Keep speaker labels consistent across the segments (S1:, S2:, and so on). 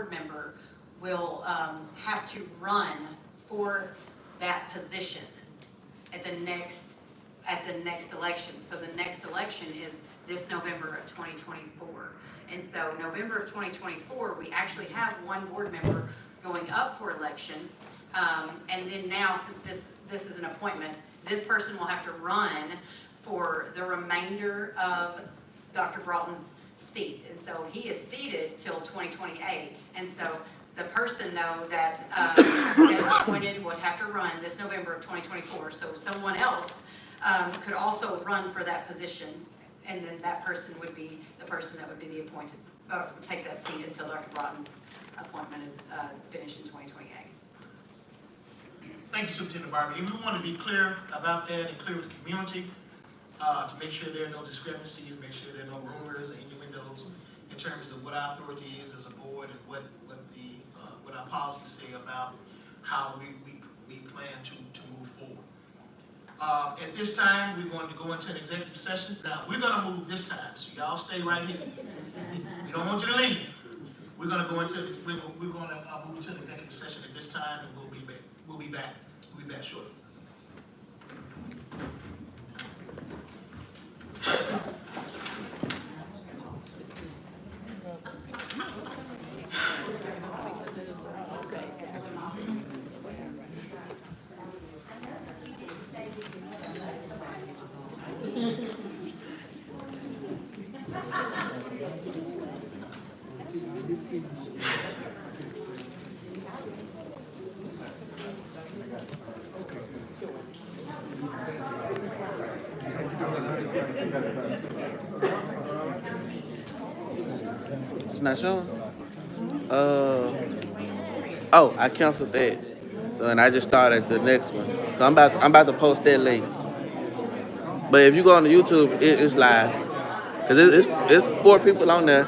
S1: board member will have to run for that position at the next election. So the next election is this November of 2024. And so November of 2024, we actually have one board member going up for election. And then now, since this is an appointment, this person will have to run for the remainder of Dr. Broughton's seat. And so he is seated till 2028. And so the person, though, that is appointed would have to run this November of 2024. So someone else could also run for that position, and then that person would be the person that would be the appointed, take that seat until Dr. Broughton's appointment is finished in 2028.
S2: Thank you, Superintendent Barbie. And we want to be clear about that and clear with the community to make sure there are no discrepancies, make sure there are no rumors and innuendos in terms of what our authority is as a board and what our policies say about how we plan to move forward. At this time, we're going to go into an executive session. Now, we're going to move this time, so y'all stay right here. We don't want you to leave. We're going to go into move into an executive session at this time, and we'll be back. We'll be back shortly.
S3: It's not showing? Oh, I canceled that. So, and I just started the next one. So I'm about to post that link. But if you go on the YouTube, it's live. Cause it's 4 people on there.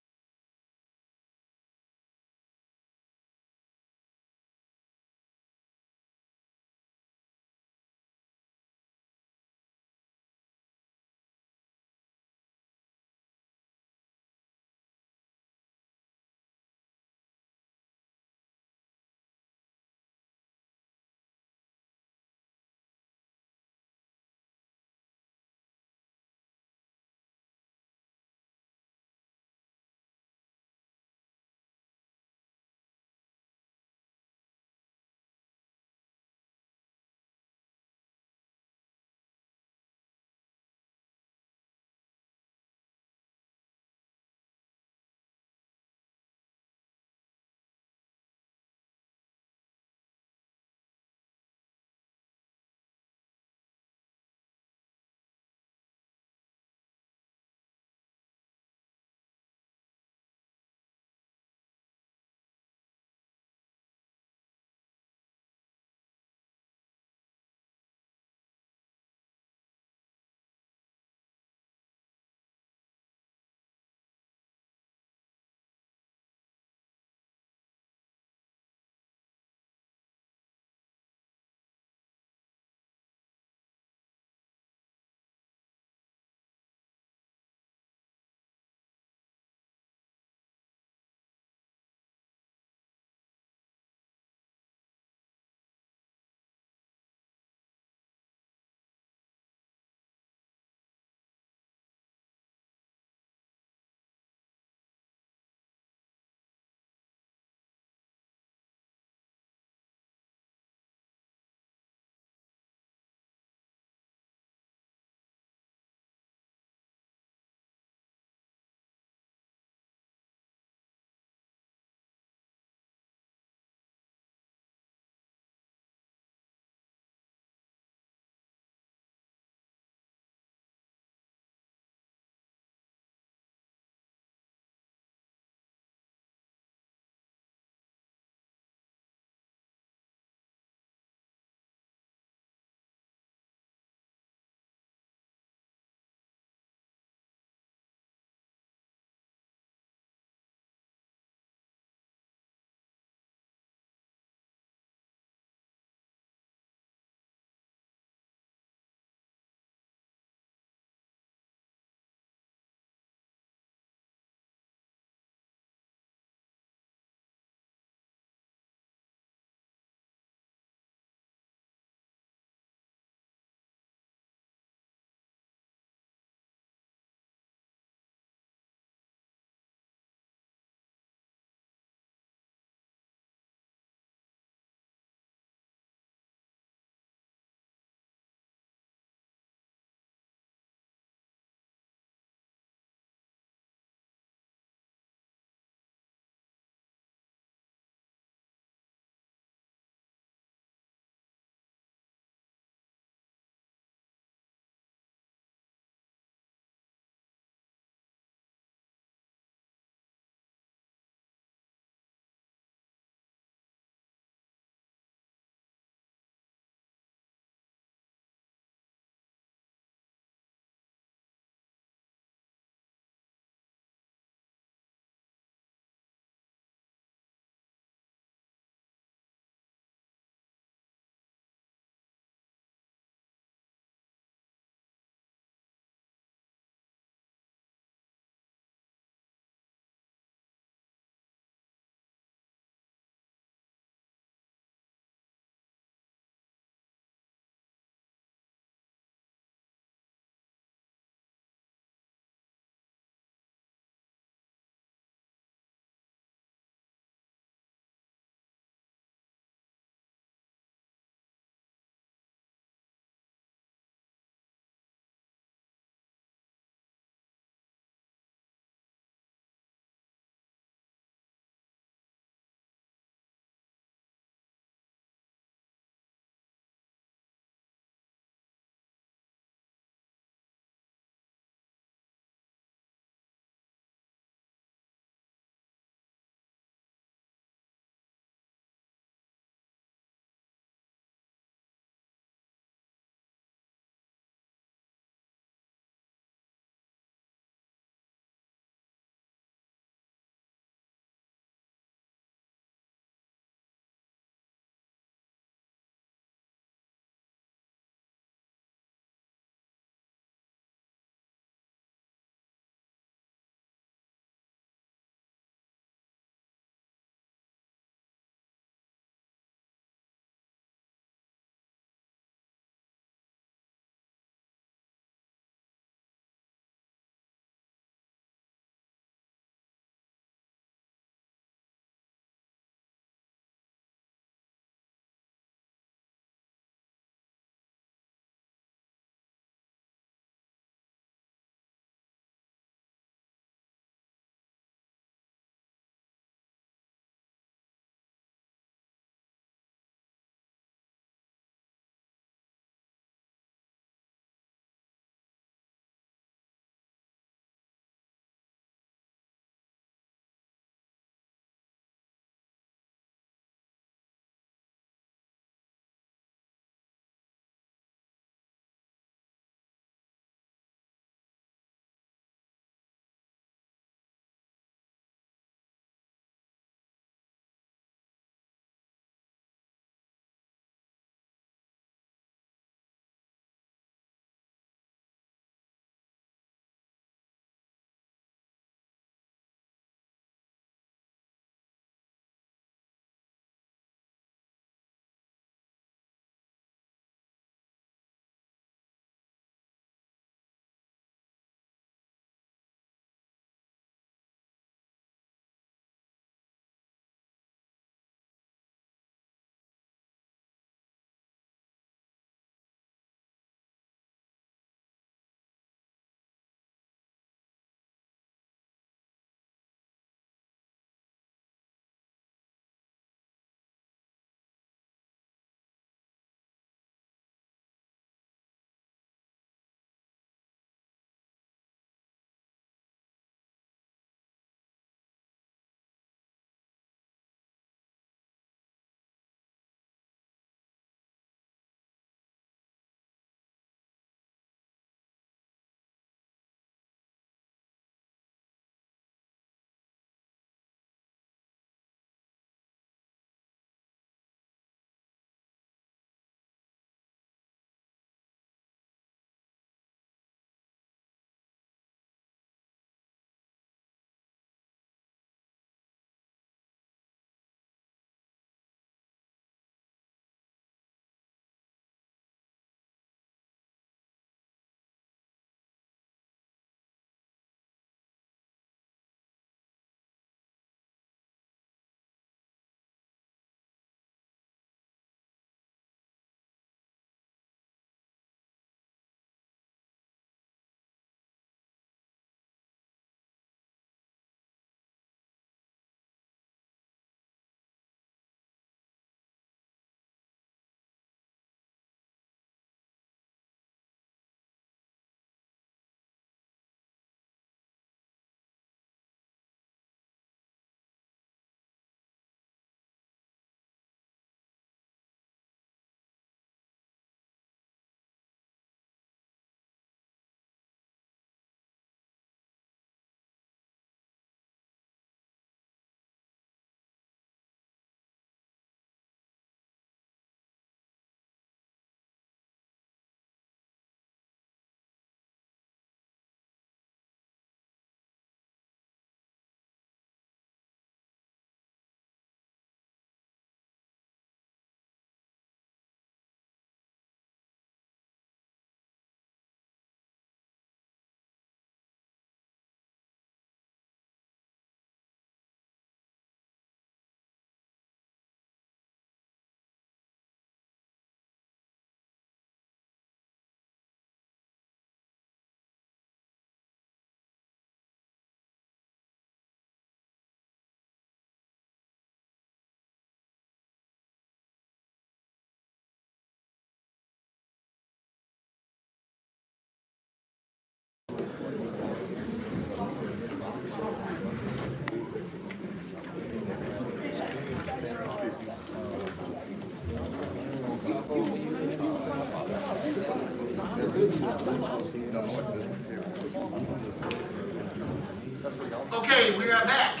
S2: Okay, we are back.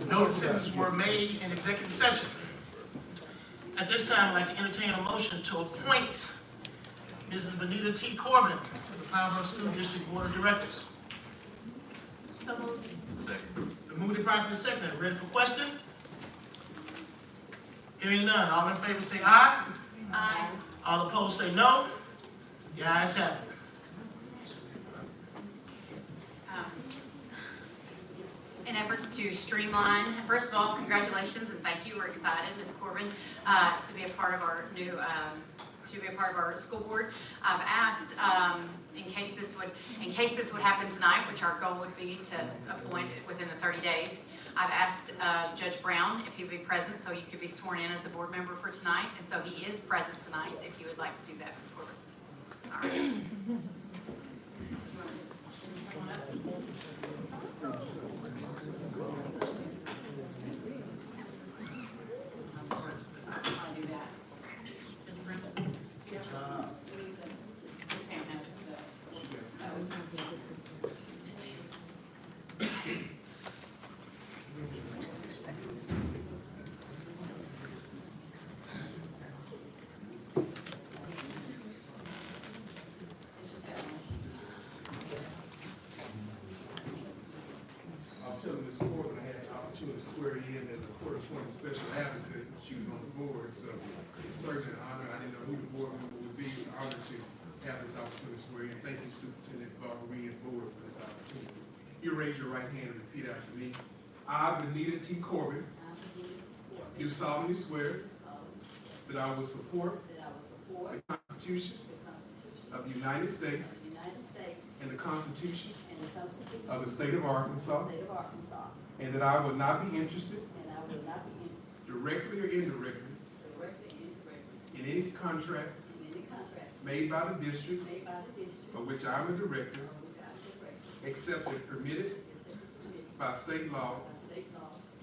S2: Notices were made in executive session. At this time, I'd like to entertain a motion to appoint Mrs. Benita T. Corbin to the Pbsd School District Board of Directors.
S1: So moved.
S2: Second. The moved and properly seconded. Ready for question? Hearing none. All in favor say aye.
S1: Aye.
S2: All opposed say no. The ayes have it.
S1: In efforts to streamline, first of all, congratulations and thank you. We're excited, Ms. Corbin, to be a part of our new, to be a part of our school board. I've asked, in case this would happen tonight, which our goal would be to appoint within the 30 days, I've asked Judge Brown if he would be present so you could be sworn in as a board member for tonight. And so he is present tonight if you would like to do that, Ms. Corbin. All right. I'll do that. This Pam has
S4: I'll tell Ms. Corbin I had an opportunity to swear in as a court-appointed special advocate. She was on the board, so it's certainly an honor. I didn't know who the board member would be. It's an honor to have this opportunity to swear in. Thank you, Superintendent Barberie and Board, for this opportunity. You raise your right hand and repeat after me. I, Benita T. Corbin, do solemnly swear that I will support the Constitution of the United States and the Constitution of the State of Arkansas, and that I will not be interested, directly or indirectly, in any contract made by the district of which I am a director, except as permitted by state law,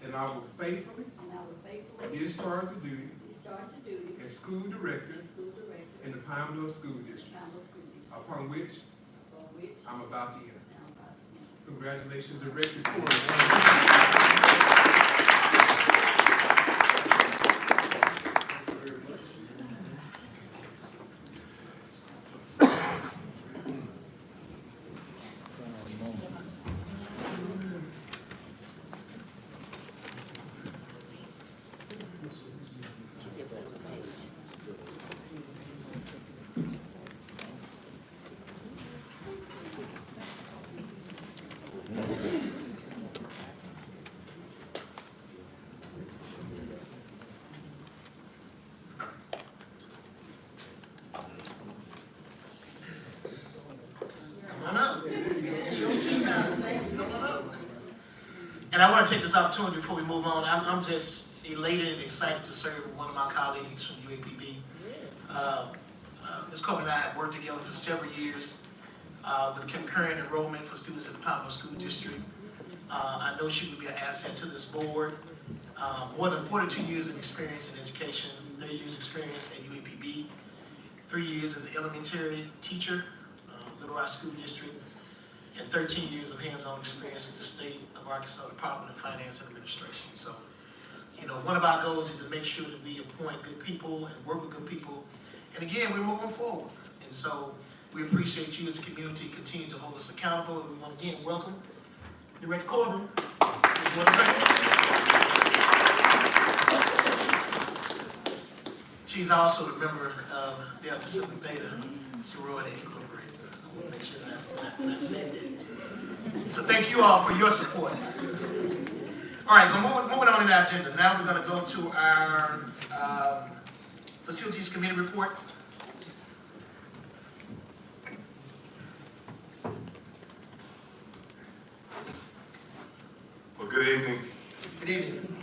S4: and I will faithfully discharge the duty as school director in the Pbsd School District, upon which I'm about to enter. Congratulations, Director Corbin.
S2: And I want to take this opportunity before we move on. I'm just elated and excited to serve with one of my colleagues from UAPB. Ms. Corbin and I have worked together for several years with concurrent enrollment for students at the Pbsd School District. I know she would be an asset to this board. More than 42 years of experience in education, 30 years experience at UAPB, 3 years as an elementary teacher, Little Rock School District, and 13 years of hands-on experience with the state of Arkansas Department of Finance and Administration. So, you know, one of our goals is to make sure that we appoint good people and work with good people. And again, we're moving forward. And so we appreciate you as a community continue to hold us accountable. And we want to again welcome Director Corbin. She's also a member of Delta Sigma Theta sorority. I want to make sure that's said. So thank you all for your support. All right, moving on to the agenda. Now we're going to go to our Facilities Committee report.
S5: Well, good evening.
S2: Good evening.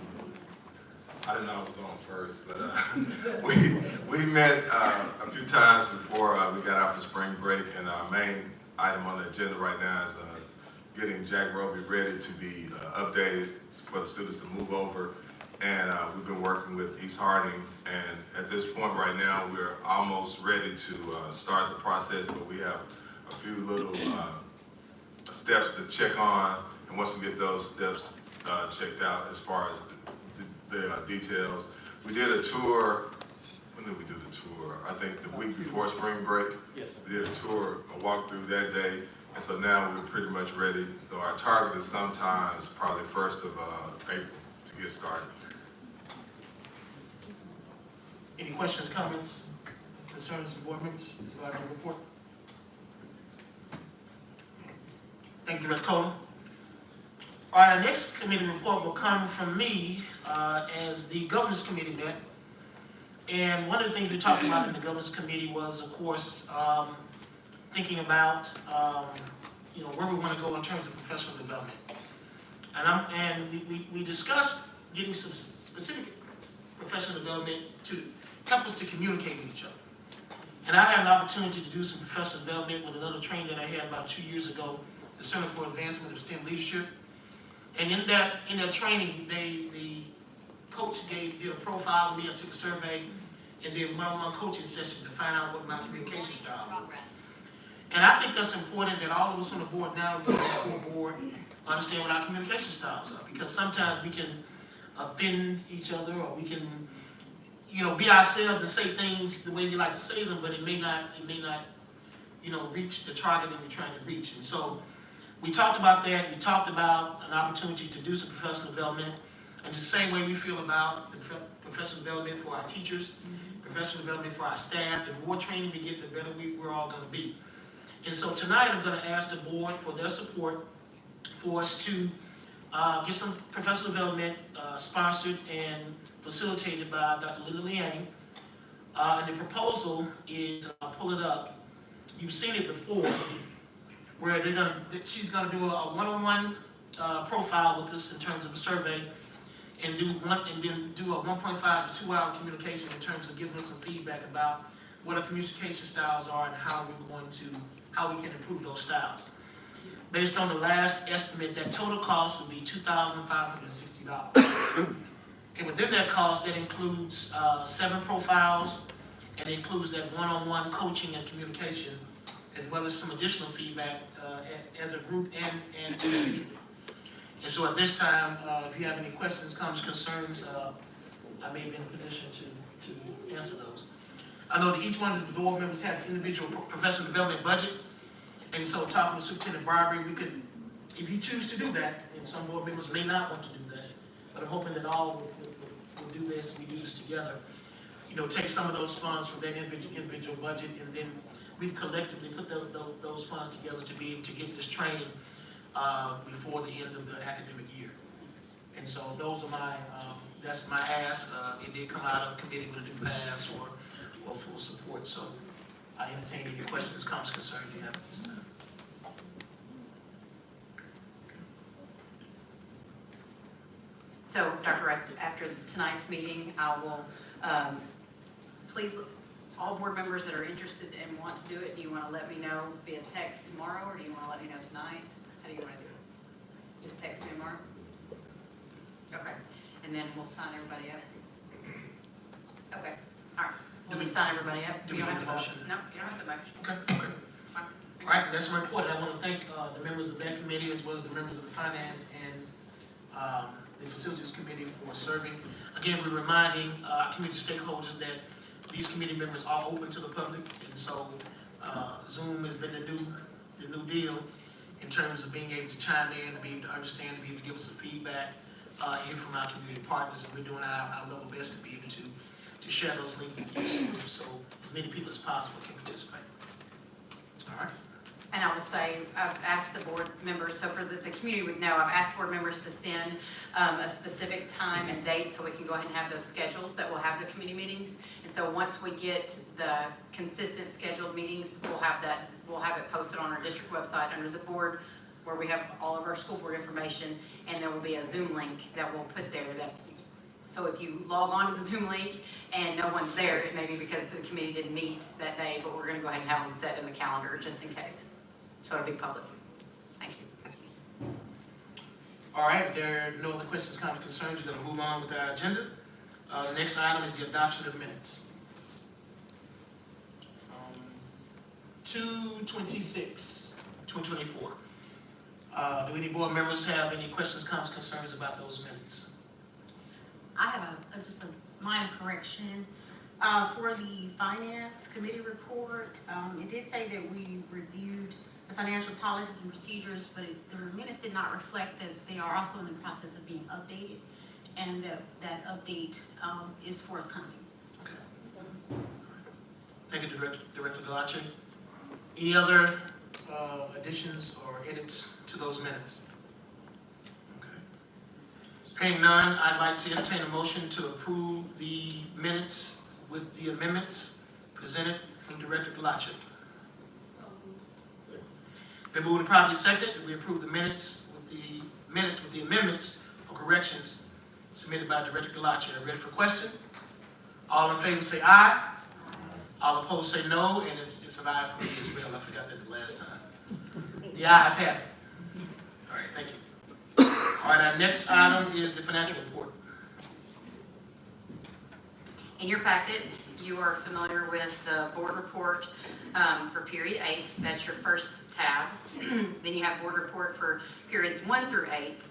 S5: I didn't know I was on first, but we met a few times before we got out for spring break, and our main item on the agenda right now is getting Jack Roby ready to be updated for the students to move over and we've been working with East Harding, and at this point right now, we're almost ready to start the process, but we have a few little steps to check on, and once we get those steps checked out as far as the details. We did a tour. When did we do the tour? I think the week before spring break.
S6: Yes, sir.
S5: We did a tour, a walkthrough that day, and so now we're pretty much ready. So our target is sometimes probably 1st of April to get started.
S2: Any questions, comments, concerns of board members regarding the report? Thank you, Director Coleman. All right, our next committee report will come from me as the governance committee met. And one of the things we talked about in the governance committee was, of course, thinking about where we want to go in terms of professional development. And we discussed getting some specific professional development to help us to communicate with each other. And I had an opportunity to do some professional development with another training that I had about 2 years ago, the Center for Advancement of STEM Leadership. And in that training, the coach did a profile of me. I took a survey and did one-on-one coaching session to find out what my communication style was. And I think that's important that all of us on the board now, we full board, understand what our communication styles are, because sometimes we can offend each other, or we can, be ourselves and say things the way we like to say them, but it may not, reach the target that we're trying to reach. And so we talked about that. We talked about an opportunity to do some professional development, and the same way we feel about the professional development for our teachers, professional development for our staff. The more training we get, the better we're all going to be. And so tonight I'm going to ask the board for their support for us to get some professional development sponsored and facilitated by Dr. Linda Liang. And the proposal is, I'll pull it up. You've seen it before, where she's gonna do a one-on-one profile with us in terms of a survey, and then do a 1.5 to 2 hour communication in terms of giving us some feedback about what our communication styles are and how we can improve those styles. Based on the last estimate, that total cost will be $2,560. And within that cost, that includes 7 profiles, and it includes that one-on-one coaching and communication, as well as some additional feedback as a group and individually. And so at this time, if you have any questions, comments, concerns, I may be in a position to answer those. I know that each one of the board members has an individual professional development budget. And so talking with Superintendent Barbary, we could, if you choose to do that, and some board members may not want to do that, but I'm hoping that all will do this, and we do this together. Take some of those funds from that individual budget, and then we collectively put those funds together to be able to get this training before the end of the academic year. And so those are that's my ask. It did come out of committee with a new pass or full support. So I entertain any questions, comments, concerns you have at this time.
S1: So, Dr. Rice, after tonight's meeting, I will, please, all board members that are interested and want to do it, do you want to let me know via text tomorrow, or do you want to let me know tonight? How do you want to do it? Just text me tomorrow? Okay, and then we'll sign everybody up. Okay, all right, we'll just sign everybody up.
S2: Do
S1: You
S2: we
S1: don't
S2: need
S1: have
S2: a
S1: to
S2: motion?
S1: No, you don't have to motion.
S2: Okay.
S1: It's fine.
S2: All right, that's my report. I want to thank the members of that committee, as well as the members of the finance and the facilities committee for serving. Again, we're reminding community stakeholders that these committee members are open to the public, and so Zoom has been the new deal in terms of being able to chime in, to be able to understand, to be able to give us some feedback, hear from our community partners, and we're doing our level best to be able to share those links with you, so as many people as possible can participate. All right.
S1: And I will say, I've asked the board members, so for the community would know, I've asked board members to send a specific time and date so we can go ahead and have those scheduled, that we'll have the committee meetings. And so once we get the consistent scheduled meetings, we'll have it posted on our district website under the board, where we have all of our school board information, and there will be a Zoom link that we'll put there so if you log on to the Zoom link and no one's there, it may be because the committee didn't meet that day, but we're going to go ahead and have them set in the calendar just in case. So it'll be public. Thank you.
S2: All right, if there are no other questions, comments, concerns, we're gonna move on with our agenda. The next item is the adoption of minutes. 2/26/2024. Do any board members have any questions, comments, concerns about those minutes?
S6: I have just a minor correction. For the finance committee report, it did say that we reviewed the financial policies and procedures, but the minutes did not reflect that they are also in the process of being updated, and that update is forthcoming.
S2: Okay. Thank you, Director Delache. Any other additions or edits to those minutes? Okay. Paying none, I'd like to entertain a motion to approve the minutes with the amendments presented from Director Delache. Been moved and properly second that we approve the minutes with the amendments or corrections submitted by Director Delache. Ready for question? All in favor say aye. All opposed say no, and it's an aye for me as well. I forgot that the last time. The ayes have it. All right, thank you. All right, our next item is the financial report.
S1: In your packet, you are familiar with the board report for period 8. That's your first tab. Then you have board report for periods 1 through 8,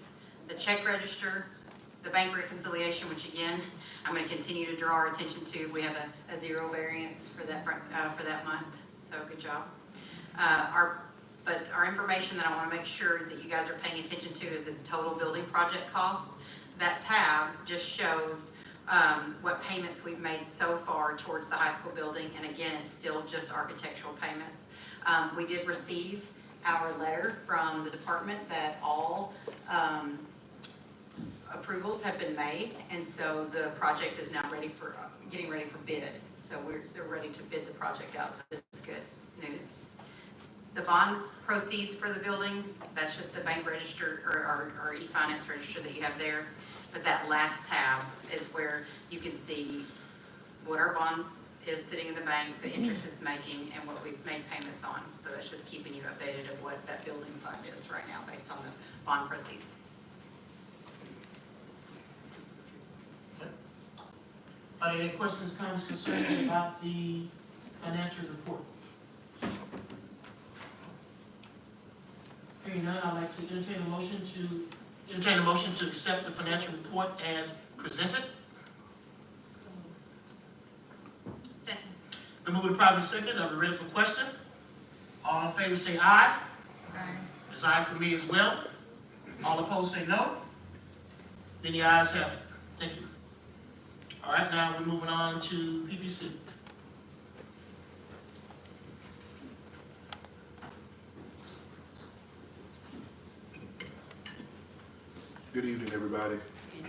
S1: the check register, the bank reconciliation, which again, I'm going to continue to draw our attention to. We have a zero variance for that month, so good job. But our information that I want to make sure that you guys are paying attention to is the total building project cost. That tab just shows what payments we've made so far towards the high school building, and again, it's still just architectural payments. We did receive our letter from the department that all approvals have been made, and so the project is now getting ready for bid. So they're ready to bid the project out, so this is good news. The bond proceeds for the building, that's just the bank register or e-finance register that you have there. But that last tab is where you can see what our bond is sitting in the bank, the interest it's making, and what we've made payments on. So that's just keeping you updated of what that building fund is right now based on the bond proceeds.
S2: Are there any questions, comments, concerns about the financial report? Hearing none, I'd like to entertain a motion to accept the financial report as presented.
S6: Second.
S2: The move to properly second. Are we ready for question? All in favor say aye.
S6: Aye.
S2: It's aye for me as well. All opposed say no. Then the ayes have it. Thank you. All right, now we're moving on to PBC.
S7: Good evening, everybody. I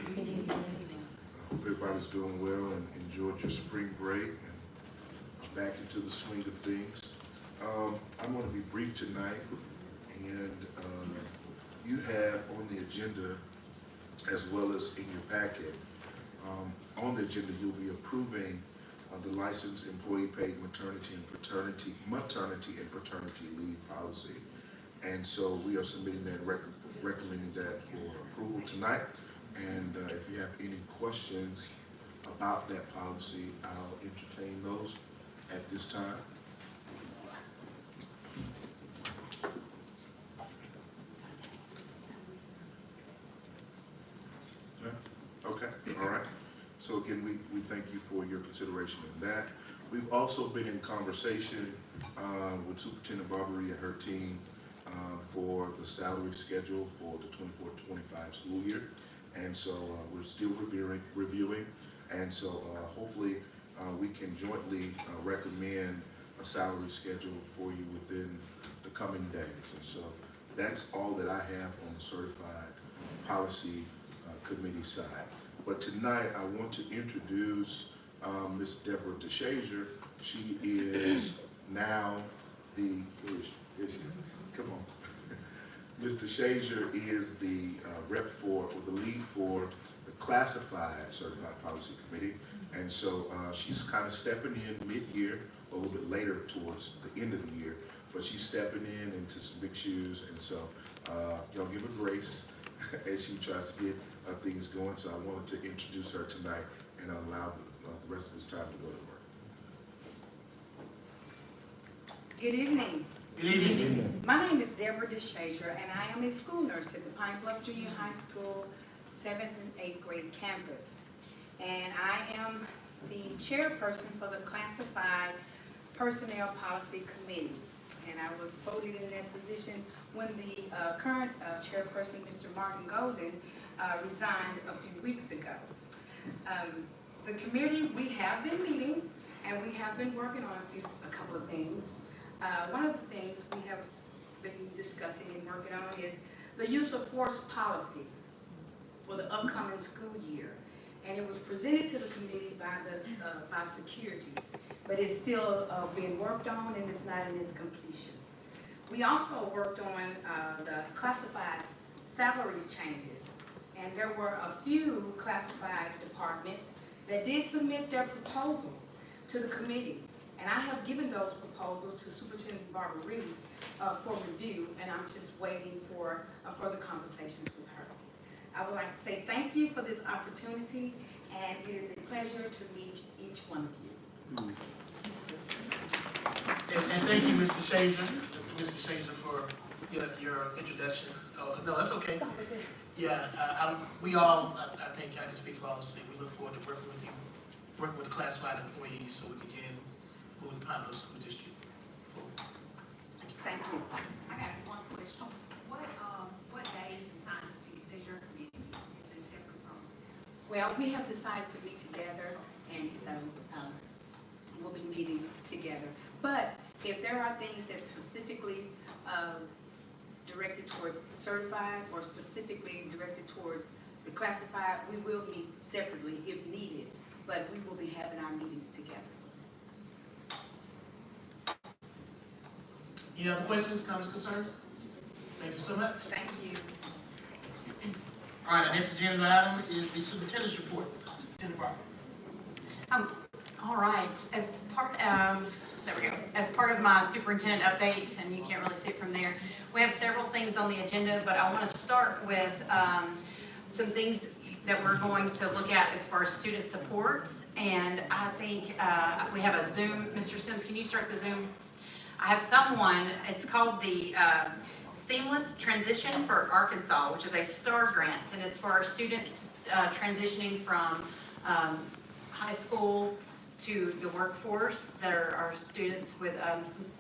S7: hope everybody's doing well and enjoyed your spring break and back into the swing of things. I'm going to be brief tonight, and you have on the agenda, as well as in your packet, on the agenda you'll be approving the licensed employee paid maternity and paternity leave policy. And so we are submitting that, recommending that for approval tonight. And if you have any questions about that policy, I'll entertain those at this time. Yeah? Okay, all right. So again, we thank you for your consideration of that. We've also been in conversation with Superintendent Barbery and her team for the salary schedule for the 24-25 school year. And so we're still reviewing. And so hopefully we can jointly recommend a salary schedule for you within the coming days. And so that's all that I have on the certified policy committee side. But tonight I want to introduce Ms. Deborah DeShazier. She is now the, here she is. Come on. Ms. DeShazier is the rep for, or the lead for the classified certified policy committee. And so she's kind of stepping in mid-year, a little bit later towards the end of the year, but she's stepping in into some big shoes. And so y'all give her grace. as she tries to get things going. So I wanted to introduce her tonight and allow the rest of this time to go to work.
S8: Good evening.
S2: Good evening.
S8: My name is Deborah DeShazer, and I am a school nurse at the Pine Bluff Junior High School 7th and 8th grade campus. And I am the chairperson for the Classified Personnel Policy Committee. And I was voted in that position when the current chairperson, Mr. Martin Golden, resigned a few weeks ago. The committee, we have been meeting, and we have been working on a couple of things. One of the things we have been discussing and working on is the use of force policy for the upcoming school year. And it was presented to the committee by security, but it's still being worked on and it's not in its completion. We also worked on the classified salaries changes, and there were a few classified departments that did submit their proposal to the committee. And I have given those proposals to Superintendent Barbara Reed for review, and I'm just waiting for further conversations with her. I would like to say thank you for this opportunity, and it is a pleasure to meet each one of you.
S2: And thank you, Mr. Shazer, for your introduction. Oh, no, that's okay. Yeah, we all, I think I can speak for all of us, we look forward to working with you, working with the classified employees so we can move the Pine Bluff School District forward.
S8: Thank you.
S9: I got one question. What days and times does your committee meet? Is it separate from?
S8: Well, we have decided to meet together, and so we'll be meeting together. But if there are things that specifically directed toward certified or specifically directed toward the classified, we will meet separately if needed, but we will be having our meetings together.
S2: Any other questions, comments, concerns? Thank you so much.
S8: Thank you.
S2: All right, our next agenda item is the superintendent's report. Superintendent Barbara.
S1: All right, as part of, there we go, as part of my superintendent update, and you can't really see it from there, we have several things on the agenda, but I want to start with some things that we're going to look at as far as student support. And I think we have a Zoom. Mr. Sims, can you start the Zoom? I have someone, it's called the Seamless Transition for Arkansas, which is a STAR grant, and it's for our students transitioning from high school to the workforce that are our students with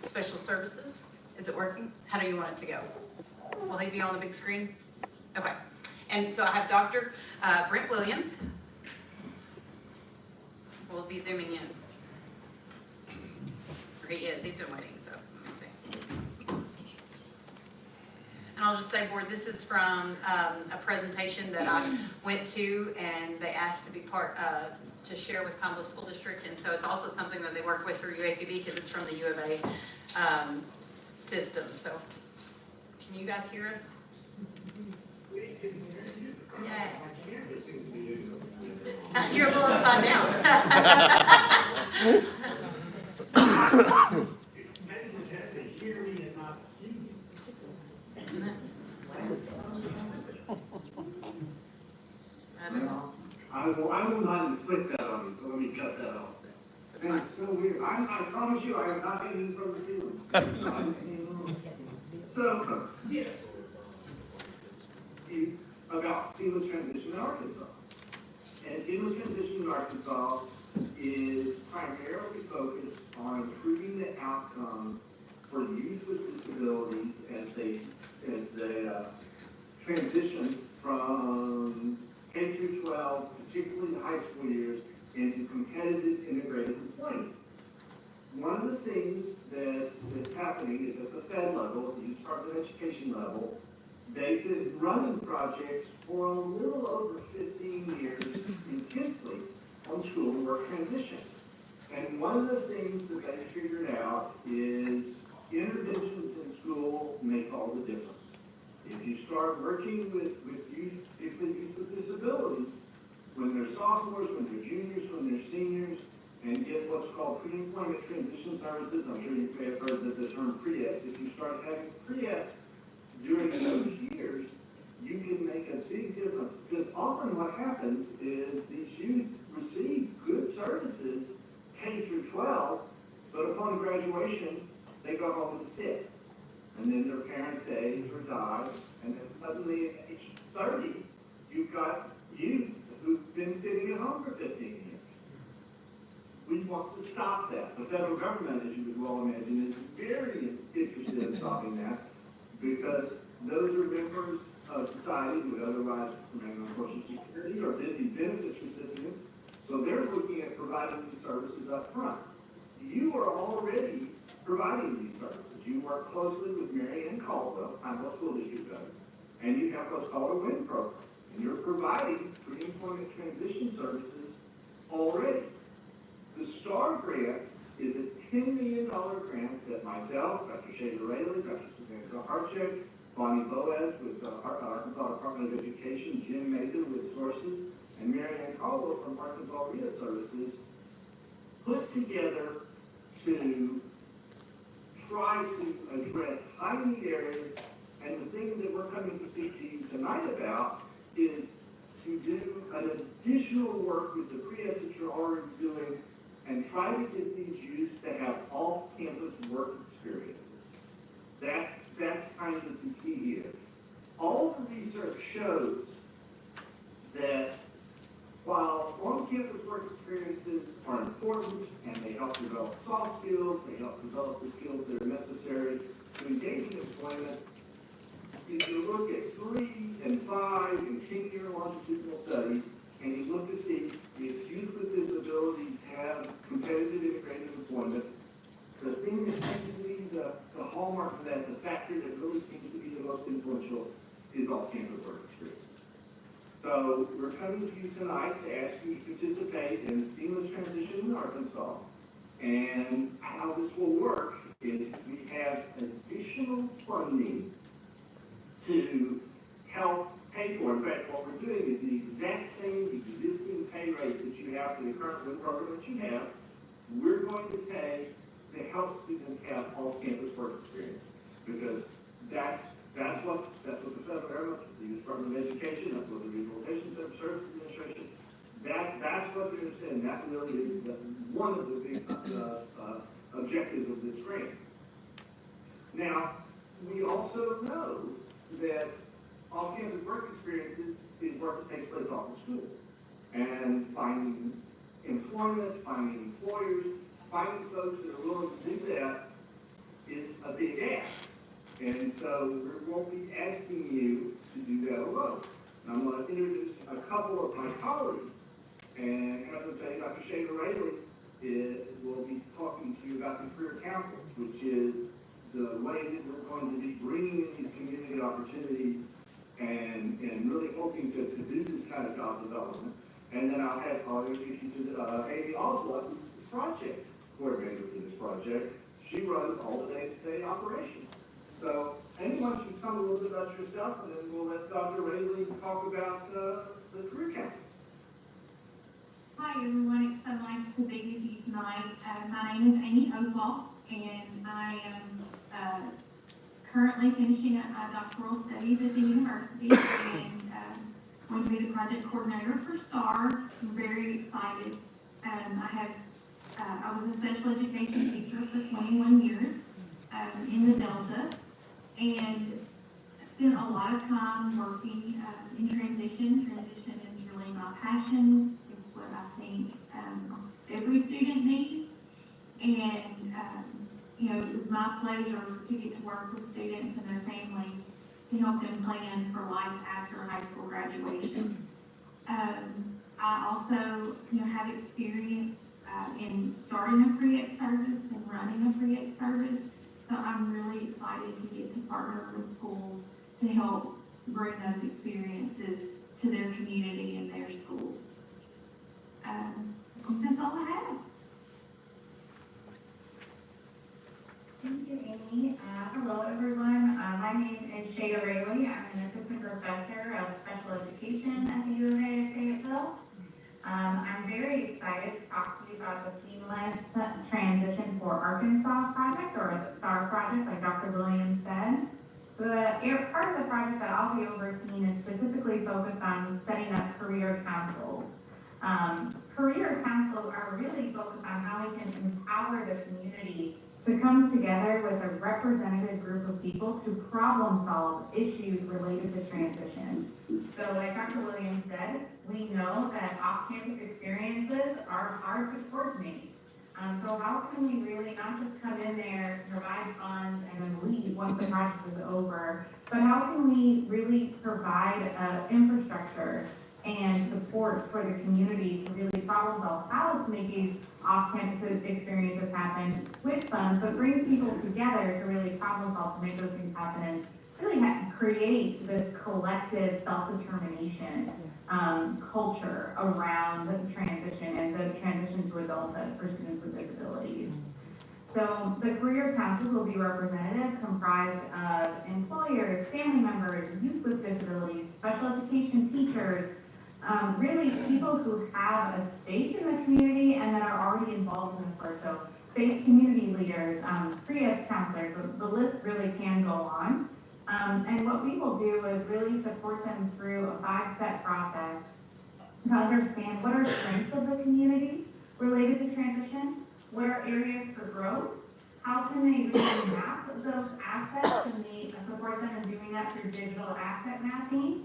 S1: special services. Is it working? How do you want it to go? Will he be on the big screen? Okay. And so I have Dr. Brent Williams. Will be zooming in. Or he is. He's been waiting. So let me see. And I'll just say, board, this is from a presentation that I went to, and they asked to be part to share with Pine Bluff School District, and so it's also something that they work with through UAPB because it's from the U of A system. So, can you guys hear us? Yes. You're a little upside down.
S10: Maybe just have to hear me and not see me.
S1: I don't know.
S10: I will not inflict that on you, so let me cut that off. And it's so weird. I promise you, I am not getting in from the ceiling. So, yes. About seamless transition in Arkansas. And seamless transition in Arkansas is primarily focused on improving the outcome for youth with disabilities as they transition from K through 12, particularly the high school years, into competitive integrated employment. One of the things that's happening is at the Fed level, at the Youth Department of Education level, they've been running projects for a little over 15 years intensely on school work transition. And one of the things that they figured out is interventions in school make all the difference. If you start working with youth, particularly youth with disabilities, when they're sophomores, when they're juniors, when they're seniors, and get what's called pre-employment transition services, I'm sure you may have heard the term pre-ES. If you start having pre-ES during those years, you can make make a big difference, because often what happens is these youth receive good services K through 12, but upon graduation, they go home and sit. And then their parents age or die, and then suddenly at age 30, you've got youth who've been sitting at home for 15 years. We want to stop that. The federal government, as you would well imagine, is very interested in stopping that, because those are members of society who would otherwise remain on Social Security or did be benefits recipients. So they're looking at providing these services up front. You are already providing these services. You work closely with Mary Ann Caldwell, Pineville School District does, and you have what's called a WIN program. And you're providing pre-employment transition services already. The STAR grant is a $10 million grant that myself, Dr. Shayla Rayleigh, Dr. Samantha Hartcheck, Bonnie Boaz with Arkansas Department of Education, Jim Mather with Sources, and Mary Ann Caldwell from Arkansas Real Services put together to try to address high-need areas. And the thing that we're coming to speak to you tonight about is to do an additional work with the pre-eds that you're already doing and try to get these youth to have off-campus work experiences. That's kind of the key here. All of the research shows that while on-campus work experiences are important and they help develop soft skills, they help develop the skills that are necessary to engage in employment, if you look at 3 and 5 and 10-year longitudinal studies, and you look to see if youth with disabilities have competitive integrated employment, the thing that seems to be the hallmark of that, the factor that really seems to be the most influential, is off-campus work experience. So we're coming to you tonight to ask you to participate in seamless transition in Arkansas. And how this will work is we have additional funding to help pay for. In fact, what we're doing is the exact same existing pay rate that you have for the current WIN program that you have. We're going to pay to help students have off-campus work experience, because that's what the federal government, the U.S. Department of Education, that's what the Rehabilitation Services Administration, that's what they're saying. That really is one of the big objectives of this grant. Now, we also know that off-campus work experiences is work that takes place off of school. And finding employment, finding employers, finding folks that are willing to do that is a big ask. And so we won't be asking you to do that alone. And I'm going to introduce a couple of my colleagues, and have to say Dr. Shayla Rayleigh will be talking to you about the career councils, which is the way that we're going to be bringing in these community opportunities and really hoping to do this kind of job development. And then I'll introduce you to Amy Oswald, who's the project coordinator for this project. She runs all the day-to-day operations. So, Amy, why don't you tell me a little bit about yourself, and then we'll let Dr. Rayleigh talk about the career council.
S11: Hi everyone, it's so nice to be with you tonight. My name is Amy Oswald, and I am currently finishing up my doctoral studies at the university, and going to be the project coordinator for STAR. I'm very excited. I was a special education teacher for 21 years in the Delta, and spent a lot of time working in transition. Transition is really my passion. It's what I think every student needs. And, it was my pleasure to get to work with students and their families to help them plan for life after high school graduation. I also, have experience in starting a pre-ed service and running a pre-ed service. So I'm really excited to get to partner with schools to help bring those experiences to their community and their schools. I think that's all I have.
S12: Thank you, Amy. Hello, everyone. My name is Shayla Rayleigh. I'm an assistant professor of special education at the U of A at Fayetteville. I'm very excited to talk to you about the Seamless Transition for Arkansas project, or the STAR project, like Dr. Williams said. So part of the project that I'll be overseeing is specifically focused on setting up career councils. Career councils are really focused on how we can empower the community to come together with a representative group of people to problem solve issues related to transition. So like Dr. Williams said, we know that off-campus experiences are hard to coordinate. So how can we really not just come in there, provide funds, and then leave once the project is over, but how can we really provide infrastructure and support for the community to really problem solve how to make these off-campus experiences happen with funds, but bring people together to really problem solve to make those things happen and really create this collective self-determination culture around the transition and the transition to adulthood for students with disabilities. So the career councils will be representative, comprised of employers, family members, youth with disabilities, special education teachers, really people who have a stake in the community and that are already involved in this work. So faith community leaders, Pbsd counselors, the list really can go on. And what we will do is really support them through a 5-step process to understand what are strengths of the community related to transition, what are areas for growth, how can they really map those assets and support them in doing that through digital asset mapping.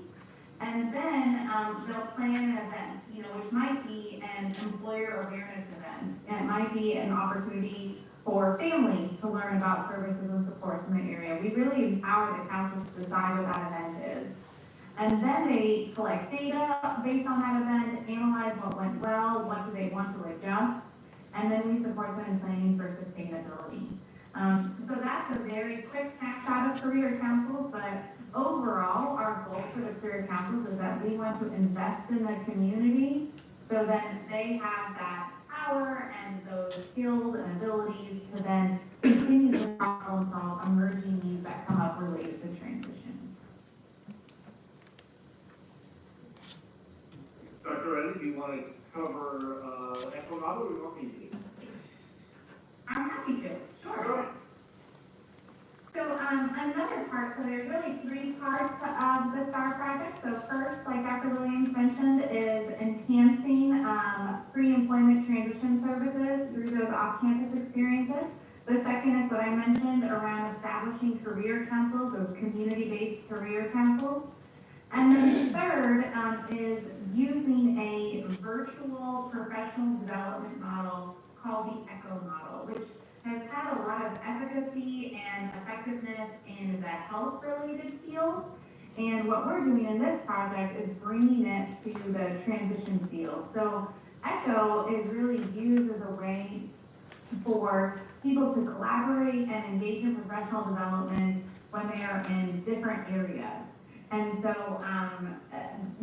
S12: And then they'll plan an event, which might be an employer awareness event. It might be an opportunity for families to learn about services and supports in the area. We really empower the councils to decide what that event is. And then they collect data based on that event, analyze what went well, what do they want to adjust, and then we support them in planning for sustainability. So that's a very quick snapshot of career councils, but overall, our goal for the career councils is that we want to invest in the community so that they have that power and those skills and abilities to then continue to problem solve emerging needs that come up related to transition.
S10: Dr. Reddy, do you want to cover ECHO model or you want me to?
S12: I'm happy to, sure. So another part, so there's really 3 parts of the STAR project. So first, like Dr. Williams mentioned, is enhancing pre-employment transition services through those off-campus experiences. The second is what I mentioned around establishing career councils, those community-based career councils. And then the third is using a virtual professional development model called the ECHO model, which has had a lot of efficacy and effectiveness in the health-related field. And what we're doing in this project is bringing it to the transition field. So ECHO is really used as a way for people to collaborate and engage in professional development when they are in different areas. And so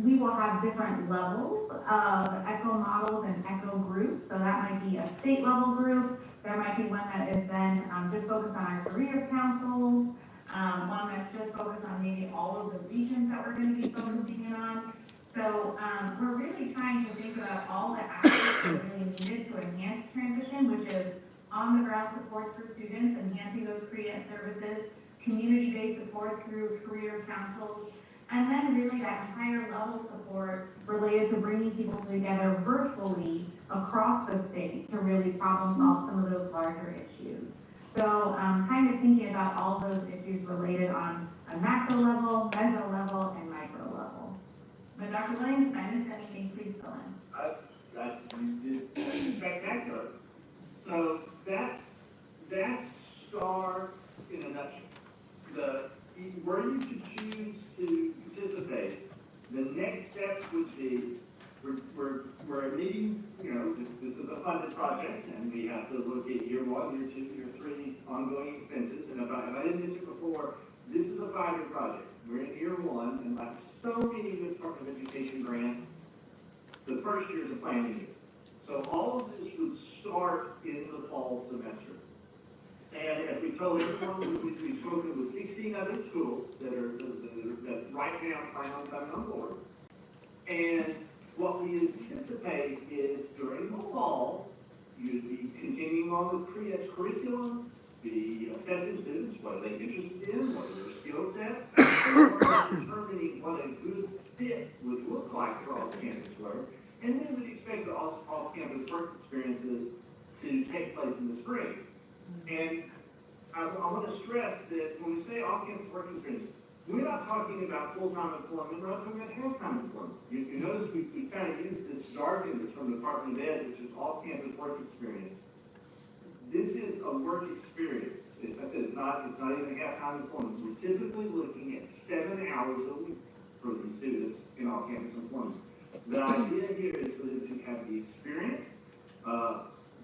S12: we will have different levels of ECHO models and ECHO groups. So that might be a state level group. There might be one that is then just focused on our career councils, one that's just focused on maybe all of the regions that we're going to be focusing in on. So we're really trying to think about all the aspects that are really needed to enhance transition, which is on-the-ground supports for students, enhancing those pre-ed services, community-based supports through career councils, and then really that higher level support related to bringing people together virtually across the state to really problem solve some of those larger issues. So kind of thinking about all those issues related on a macro level, meso level, and micro level. But Dr. Williams, if I missed anything, please fill in.
S10: You did spectacular. So that's STAR in a nutshell. Were you to choose to participate, the next steps would be, we're meeting, this is a funded project, and we have to look at year 1, year 2, year 3 ongoing expenses. And if I didn't mention before, this is a 5-year project. We're in year 1, and like so many of the Department of Education grants, the first year is a planning year. So all of this would start in the fall semester. And as we told everyone, we've spoken with 16 other schools that right now plan on coming on board. And what we anticipate is during the fall, you'd be continuing on with pre-ed curriculum, be assessing students, what are they interested in, what are their skill sets, determining what a good fit off-campus work. And then we expect the off-campus work experiences to take place in the spring. And I want to stress that when we say off-campus work experiences, we're not talking about full-time employment, we're not talking about half-time employment. You notice we kind of use this jargon that's from the Department of Ed, which is off-campus work experience. This is a work experience. Like I said, it's not even half-time employment. We're typically looking at 7 hours a week for the students in off-campus employment. The idea here is for them to have the experience.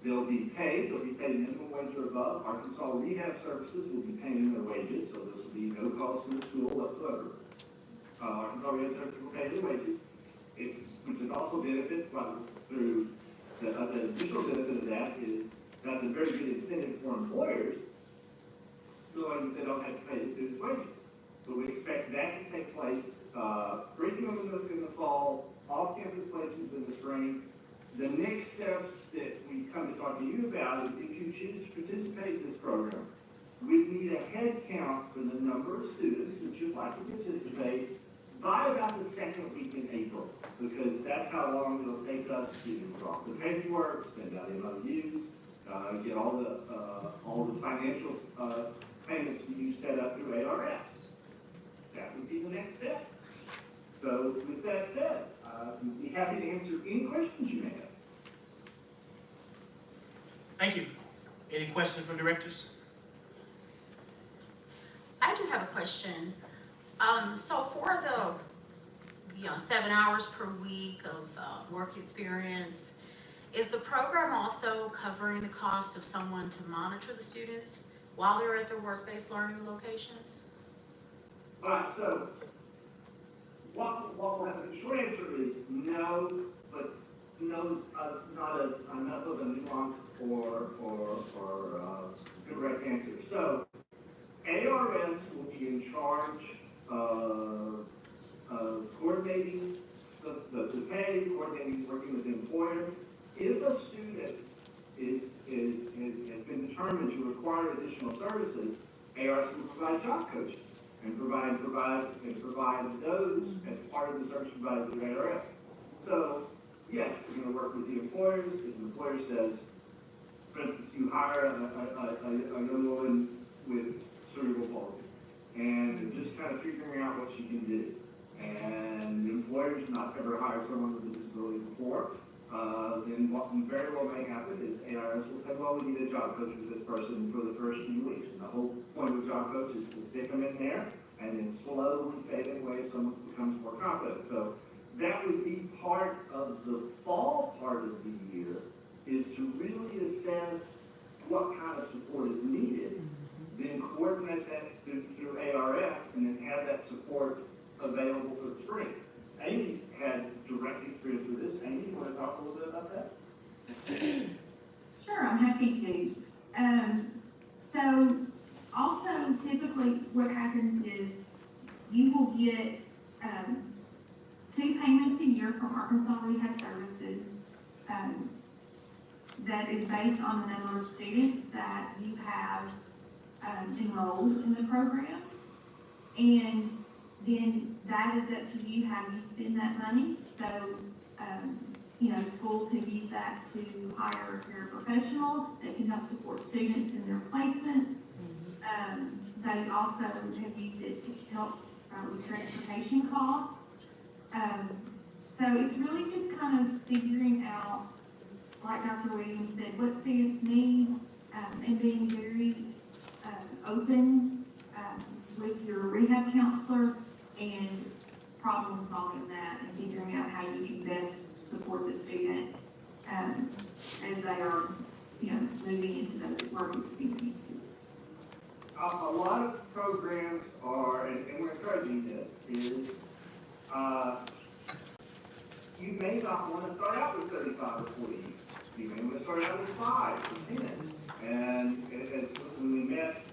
S10: They'll be paid minimum wage or above. Arkansas Rehab Services will be paying their wages, so this will be no cost to the school whatsoever. Arkansas Rehab Services will pay their wages, which is also benefit through the additional benefit of that is that's a very good incentive for employers, knowing that they don't have to pay the students' wages. So we expect that to take place, curriculum in the fall, off-campus placements in the spring. The next steps that we come to talk to you about is if you choose to participate in this program, we need a head count for the number of students that you'd like to participate by about the second week in April, because that's how long it'll take us to draw the paperwork, send out MOUs, get all the financial payments that you set up through ARS. That would be the next step. So with that said, we'd be happy to answer any questions you may have.
S2: Thank you. Any questions from directors?
S6: I do have a question. So for the 7 hours per week of work experience, is the program also covering the cost of someone to monitor the students while they're at their work-based learning locations?
S10: All right, so what we'll have, the short answer is no, but no is not enough of a nuance or correct answer. So ARS will be in charge of coordinating the pay, coordinating, working with the employer. If a student has been determined to require additional services, ARS will provide job coaches and provide those as part of the service provided through ARS. So yes, we're going to work with the employers. If the employer says, for instance, you hire a young woman with cerebral palsy, and they're just kind of figuring out what she can do, and the employer's not ever hired someone with a disability before, then what very well may happen is ARS will say, well, we need a job coach with this person for the first few weeks. And the whole point of a job coach is to stick them in there and then slowly fade away if someone becomes more confident. So that would be part of the fall part of the year, is to really assess what kind of support is needed, then coordinate that through ARS, and then have that support available for the spring. Amy's had direct experience with this. Amy, you want to talk a little bit about that?
S11: Sure, I'm happy to. So also typically what happens is you will get 2 payments a year from Arkansas Rehab Services that is based on the number of students that you have enrolled in the program. And then that is up to you how you spend that money. So, schools have used that to hire a paraprofessional that can help support students in their placements. They also have used it to help with transportation costs. So it's really just kind of figuring out, like Dr. Williams said, what students need, and being very open with your rehab counselor and problem solving that and figuring out how you can best support the student as they are, moving into those work experiences.
S10: A lot of programs are, and we're encouraging this, is you may not want to start out with 35 or 40. You may want to start out with 5 or 10. And as when we met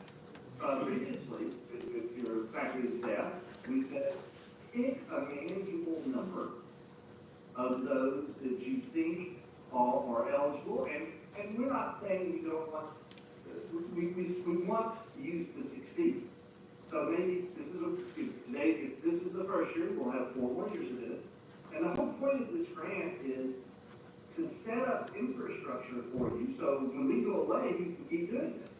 S10: previously with your faculty staff, we said, pick a manageable number of those that you think are eligible. And we're not saying we don't want, we want you to succeed. So maybe this is if this is the first year, we'll have 4 more years of this. And the whole point of this grant is to set up infrastructure for you, so when we go away, you can keep doing this.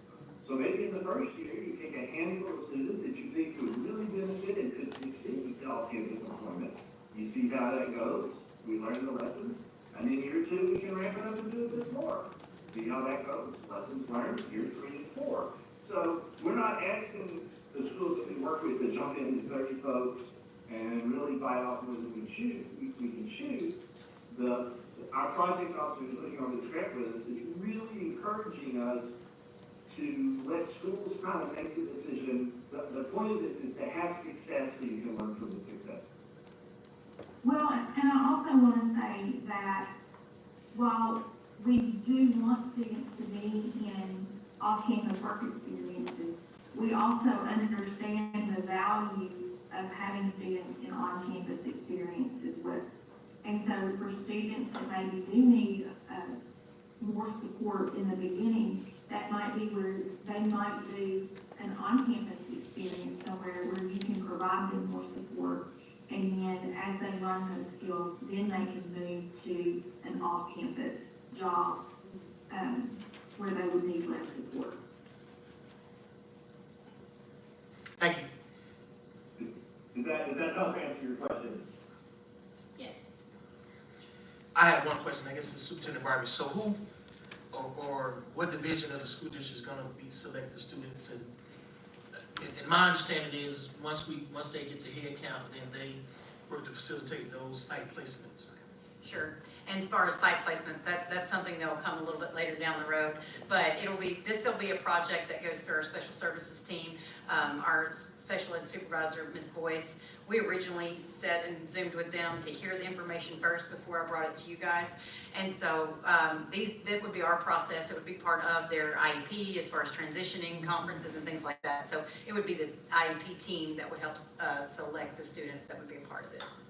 S10: So maybe in the first year, you take a handful of students that you think would really benefit and could succeed in off-campus employment. You see how that goes, we learn the lessons, and then year two, we can ramp it up and do a bit more. See how that goes, lessons learned, year 3 and 4. So we're not asking the schools that we work with to jump in with 30 folks and really bite off more than we can choose. Our project officer who's looking over this grant with us is really encouraging us to let schools kind of make the decision. The point of this is to have success so you can learn from the success.
S11: Well, and I also want to say that while we do want students to be in off-campus work experiences, we also understand the value of having students in on-campus experiences with. And so for students that maybe do need more support in the beginning, that might be where they might do an on-campus experience somewhere where you can provide them more support. And then as they learn those skills, then they can move to an off-campus job where they would need less support.
S2: Thank you.
S10: Does that help answer your question?
S9: Yes.
S2: I have one question, I guess it's Superintendent Barbie. So who or what division of the school district is gonna be select the students? And my understanding is, once they get the head count, then they work to facilitate those site placements.
S1: Sure. And as far as site placements, that's something that'll come a little bit later down the road. But this will be a project that goes through our special services team. Our special ed supervisor, Ms. Boyce, we originally sat and Zoomed with them to hear the information first before I brought it to you guys. And so that would be our process. It would be part of their IEP as far as transitioning conferences and things like that. So it would be the IEP team that would help select the students that would be a part of this.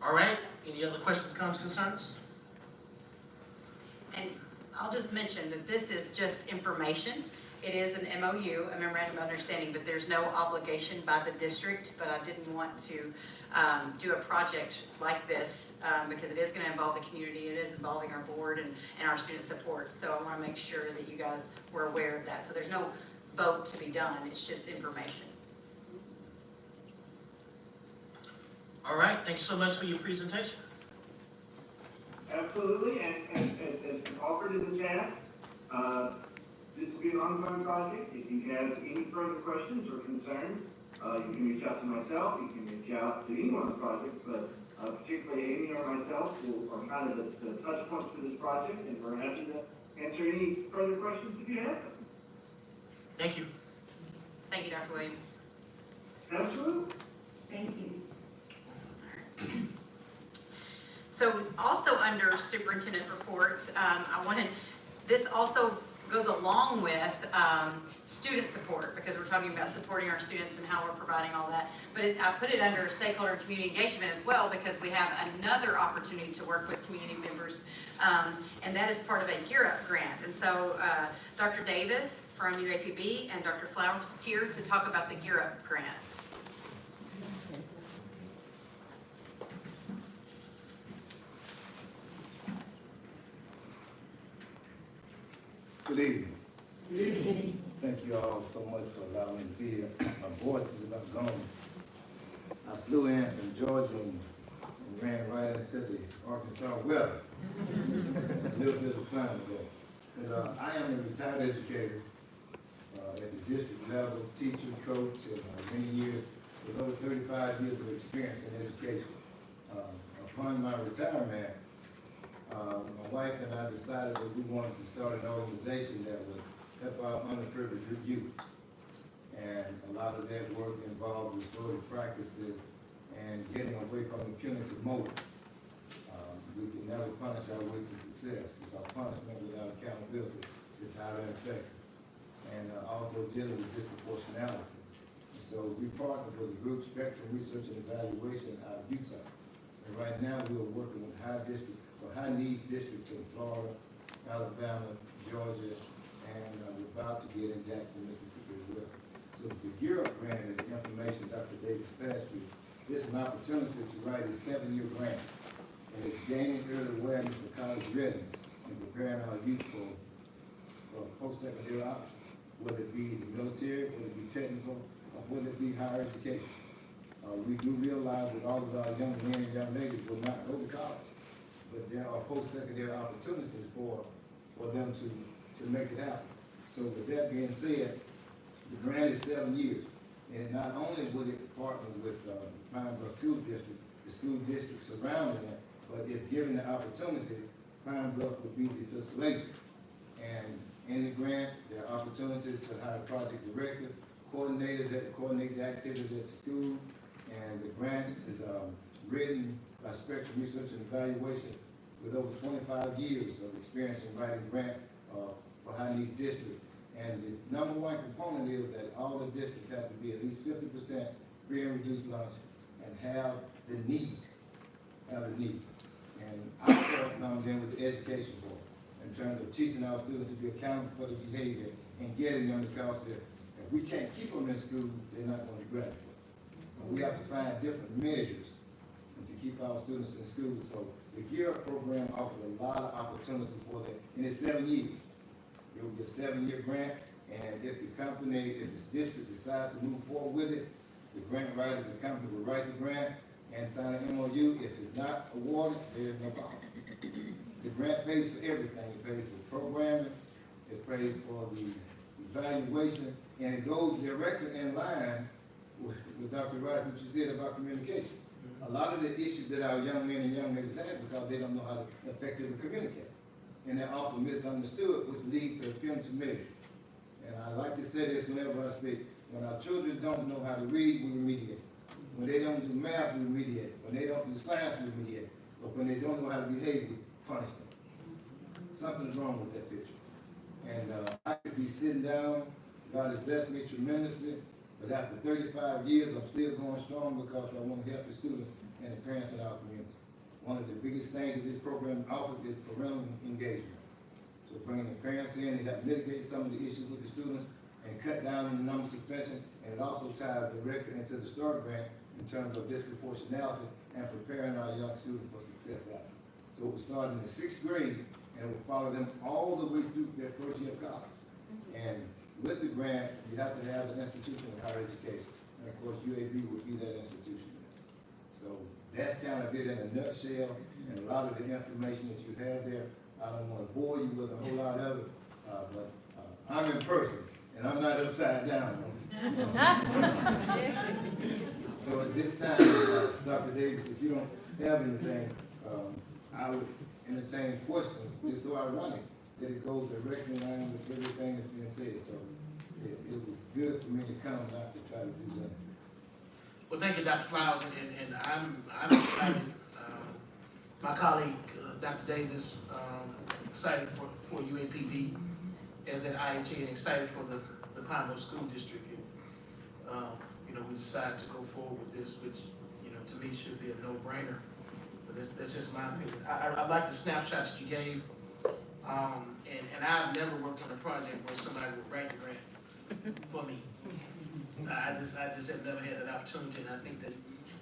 S2: All right, any other questions, comments, concerns?
S1: And I'll just mention that this is just information. It is an MOU, a memorandum of understanding, but there's no obligation by the district. But I didn't want to do a project like this because it is going to involve the community. It is involving our board and our student support. So I want to make sure that you guys were aware of that. So there's no vote to be done. It's just information.
S2: All right, thank you so much for your presentation.
S10: Absolutely, and as offered in the chat, this will be an ongoing project. If you have any further questions or concerns, you can reach out to myself, you can reach out to anyone on the project, but particularly Amy or myself are kind of the touch points for this project, and we're happy to answer any further questions if you have them.
S2: Thank you.
S1: Thank you, Dr. Williams.
S10: Absolutely.
S11: Thank you.
S1: So also under superintendent report, this also goes along with student support, because we're talking about supporting our students and how we're providing all that. But I put it under stakeholder and community engagement as well, because we have another opportunity to work with community members, and that is part of a Gear Up grant. And so Dr. Davis from UAPB and Dr. Flowers is here to talk about the Gear Up grant.
S13: Good evening. Good evening. Thank you all so much for allowing me to be here. My voice is about gone. I flew in from Georgia and ran right into the Arkansas weather. A little bit of time ago. But I am a retired educator at the district level, teacher, coach, many years, with over 35 years of experience in education. Upon my retirement, my wife and I decided that we wanted to start an organization that would help our underprivileged youth. And a lot of that work involved restorative practices and getting away from the punitive motive. We can never punish our way to success, because our punishment without accountability is highly ineffective. And also dealing with disproportionality. So we partnered with the group Spectrum Research and Evaluation out of Utah. And right now we are working with high needs districts in Florida, Alabama, Georgia, and we're about to get in Jackson, Mississippi as well. So the Gear Up grant is the information Dr. Davis passed you. This is an opportunity to write a 7-year grant. And it's gaining early awareness for college readiness and preparing our youth for post-secondary options, whether it be the military, whether it be technical, or whether it be higher education. We do realize that all of our young men and young ladies will not go to college, but there are post-secondary opportunities for them to make it happen. So with that being said, the grant is 7 years, and not only would it partner with Pine Bluff School District, the school districts surrounding it, but if given the opportunity, Pine Bluff would be the fiscal agent. And in the grant, there are opportunities to hire project directors, coordinators that coordinate the activities at the school, and the grant is written by Spectrum Research and Evaluation with over 25 years of experience in writing grants for high needs districts. And the number one component is that all the districts have to be at least 50% free and reduced lunch and have the need. And our part comes in with the education board in terms of teaching our students to be accountable for their behavior and getting them, because if we can't keep them in school, they're not going to graduate. And we have to find different measures to keep our students in school. So the Gear Up program offers a lot of opportunity for that, and it's 7 years. It will be a 7-year grant, and if the district decides to move forward with it, the grant writer, the company will write the grant and sign an MOU. If it's not awarded, there's no problem. The grant pays for everything. It pays for programming, it pays for the evaluation, and it goes directly in line with Dr. Rice, what you said about communication. A lot of the issues that our young men and young ladies have because they don't know how to effectively communicate. And they're often misunderstood, which leads to punitive measures. And I like to say this whenever I speak. When our children don't know how to read, we remediate. When they don't do math, we remediate. When they don't do science, we remediate. But when they don't know how to behave, we punish them. Something's wrong with that picture. And I could be sitting down. God has blessed me tremendously. But after 35 years, I'm still going strong because I want to help the students and the parents in our community. One of the biggest things that this program offers is parental engagement. So bringing the parents in to help mitigate some of the issues with the students and cut down on the number of suspension. And it also ties directly into the STAR grant in terms of disproportionality and preparing our young students for success out. So it will start in the 6th grade and it will follow them all the way through their first year of college. And with the grant, you have to have an institution of higher education. And of course, UAB would be that institution. So that's kind of it in a nutshell, and a lot of the information that you have there. I don't want to bore you with a whole lot of it, but I'm in person, and I'm not upside down. So at this time, Dr. Davis, if you don't have anything, I would entertain questions, just so I run it, that it goes directly in line with everything that's being said. So it was good for me to come out to try to do something.
S2: Well, thank you, Dr. Flowers, and I'm excited. My colleague, Dr. Davis, excited for UAPB as an IHA and excited for the Pine Bluff School District. And, we decided to go forward with this, which, to me should be a no-brainer. But that's just my opinion. I like the snapshot that you gave. And I've never worked on a project where somebody would write the grant for me. I just have never had that opportunity, and I think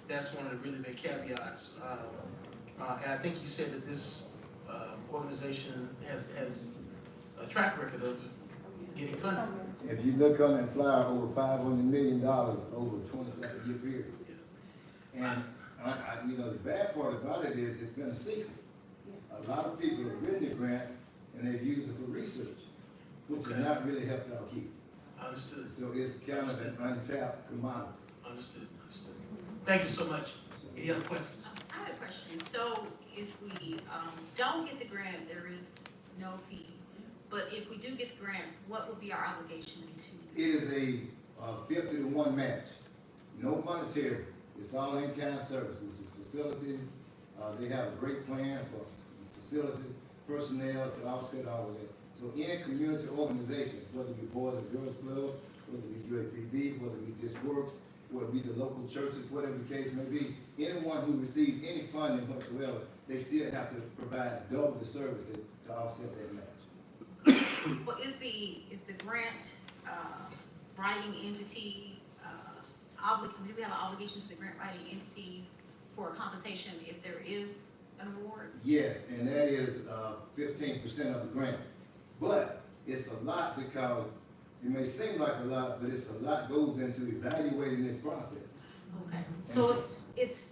S2: that's one of the really big caveats. And I think you said that this organization has a track record of getting funding.
S13: If you look on that flyer, over $500 million over a 27-year period. And the bad part about it is it's been a secret. A lot of people have written the grants and they've used it for research, which has not really helped our kids.
S2: Understood.
S13: So it's kind of an untapped commodity.
S2: Understood. Thank you so much. Any other questions?
S6: I have a question. So if we don't get the grant, there is no fee. But if we do get the grant, what would be our obligation to?
S13: It is a 50-to-1 match. No monetary. It's all in-kind service, which is facilities. They have a great plan for facilities, personnel to offset all of that. So any community organization, whether it be Boys and Girls Club, whether it be UAPB, whether it be Just Works, whether it be the local churches, whatever the case may be, anyone who receives any funding whatsoever, they still have to provide double the services to offset that match.
S6: What is the grant writing entity, do we have an obligation to the grant writing entity for compensation if there is an award?
S13: Yes, and that is 15% of the grant. But it's a lot because it may seem like a lot, but it's a lot goes into evaluating this process.
S6: Okay, so it's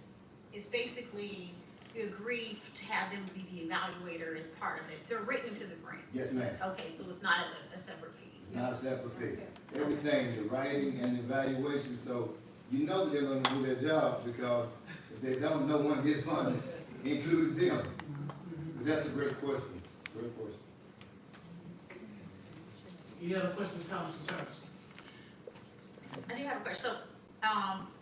S6: basically, you agree to have them be the evaluator as part of it. They're written into the grant.
S13: Yes, ma'am.
S6: Okay, so it's not a separate fee.
S13: It's not a separate fee. Everything, the writing and the evaluation, so you know they're gonna do their job because if they don't, no one gets funded, including them. But that's a great question, great question.
S2: Any other questions, comments, concerns?
S6: I do have a question. So,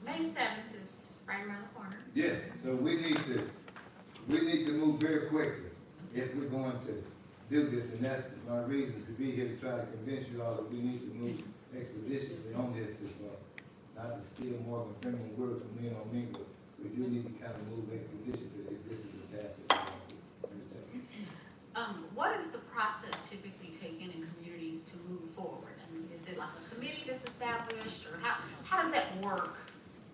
S6: May 7th is right around the corner.
S13: Yes, so we need to move very quickly if we're going to do this, and that's my reason to be here, to try to convince you all that we need to move expeditiously on this, if, not to steal more than feminine word from me on me, but we do need to kind of move expeditiously if this is a task that we want to undertake.
S6: What is the process typically taken in communities to move forward? I mean, is it like a committee that's established, or how does that work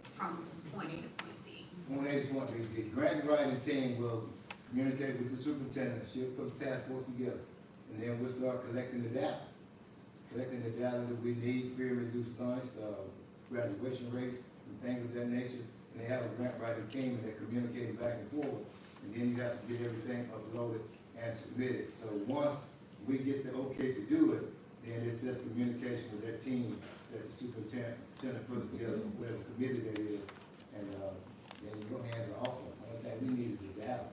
S6: from point A to point Z?
S13: Point A is the grant writing team will communicate with the superintendent, she'll put a task force together, and then we'll start collecting the data. Collecting the data that we need, fear-reduced stunts, graduation rates, and things of that nature. And they have a grant writing team, and they're communicating back and forth. And then you have to get everything uploaded and submitted. So once we get the okay to do it, then it's just communication with that team that the superintendent puts together, whatever committee that is, and then your hands are off. The only thing we need is the data.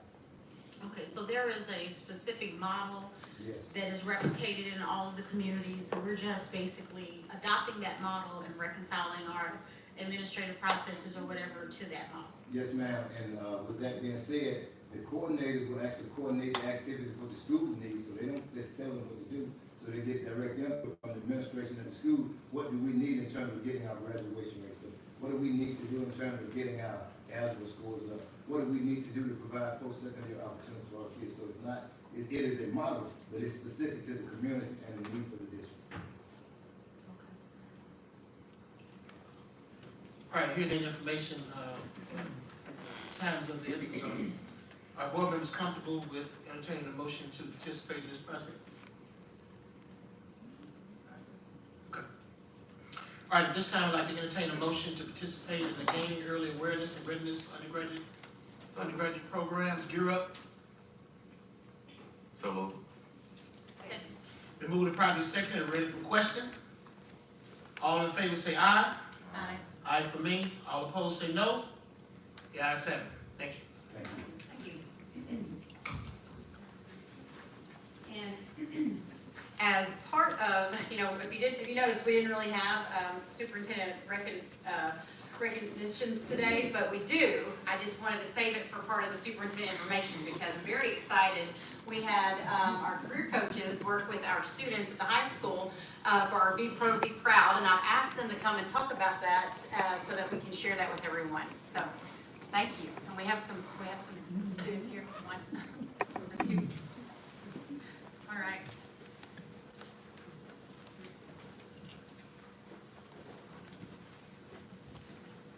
S6: Okay, so there is a specific model
S13: Yes.
S6: that is replicated in all of the communities, so we're just basically adopting that model and reconciling our administrative processes or whatever to that model.
S13: Yes, ma'am, and with that being said, the coordinators will actually coordinate the activities what the student needs, so they don't just tell them what to do, so they get direct input from the administration of the school. What do we need in terms of getting our graduation rates up? What do we need to do in terms of getting our algebra scores up? What do we need to do to provide post-secondary opportunities for our kids? So it's not, it is a model, but it's specific to the community and the needs of the district.
S2: All right, hearing that information, times of the essence, are board members comfortable with entertaining a motion to participate in this project? Okay. All right, at this time, I'd like to entertain a motion to participate in the Gaining Early Awareness and Readiness undergraduate programs, Gear Up.
S5: So moved.
S2: Been moved and probably seconded and ready for question. All in favor say aye.
S6: Aye.
S2: Aye for me. All opposed say no. The ayes have it. Thank you.
S13: Thank you.
S6: Thank you. And as part of, if you notice, we didn't really have superintendent recognitions today, but we do. I just wanted to save it for part of the superintendent information because I'm very excited. We had our career coaches work with our students at the high school for our Be Pro, Be Proud, and I've asked them to come and talk about that so that we can share that with everyone. So, thank you. And we have some students here. One, two. All right.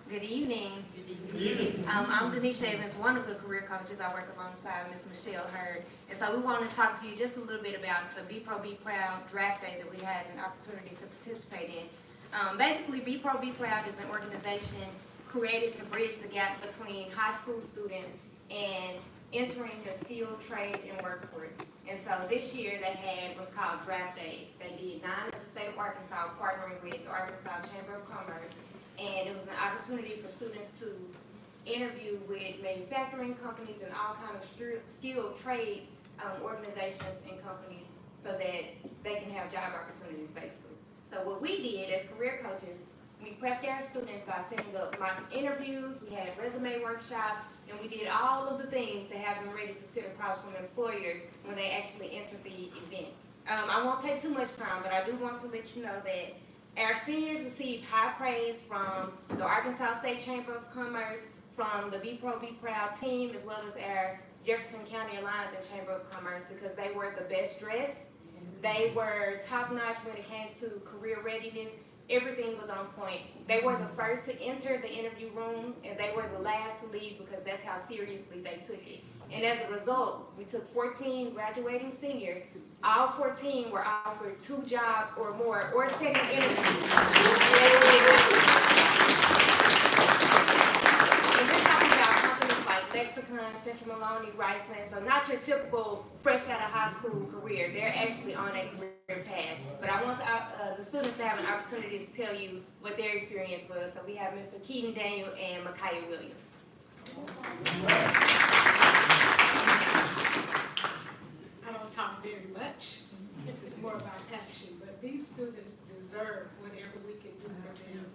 S14: Good evening.
S2: Good evening.
S14: I'm Denise Shavins, one of the career coaches. I work alongside Ms. Michelle Hurd. And so we want to talk to you just a little bit about the Be Pro, Be Proud draft day that we had an opportunity to participate in. Basically, Be Pro, Be Proud is an organization created to bridge the gap between high school students and entering the skilled trade and workforce. And so this year they had what's called draft day. They did 9 of the state of Arkansas, partnering with the Arkansas Chamber of Commerce. And it was an opportunity for students to interview with manufacturing companies and all kinds of skilled trade organizations and companies so that they can have job opportunities, basically. So what we did as career coaches, we prepped our students by setting up mock interviews, we had resume workshops, and we did all of the things to have them ready to sit across from employers when they actually enter the event. I won't take too much time, but I do want to let you know that our seniors received high praise from the Arkansas State Chamber of Commerce, from the Be Pro, Be Proud team, as well as our Jefferson County Alliance and Chamber of Commerce, because they were the best dressed. They were top notch when it came to career readiness. Everything was on point. They were the first to enter the interview room, and they were the last to leave because that's how seriously they took it. And as a result, we took 14 graduating seniors. All 14 were offered 2 jobs or more, or second interviews. And we're talking about companies like Lexicon, Central Maloney, Riceland, so not your typical fresh out of high school career. They're actually on a career path. But I want the students to have an opportunity to tell you what their experience was. So we have Mr. Keaton Daniel and Micaiah Williams.
S15: I don't talk very much. It's more about action, but these students deserve whatever we can do for them,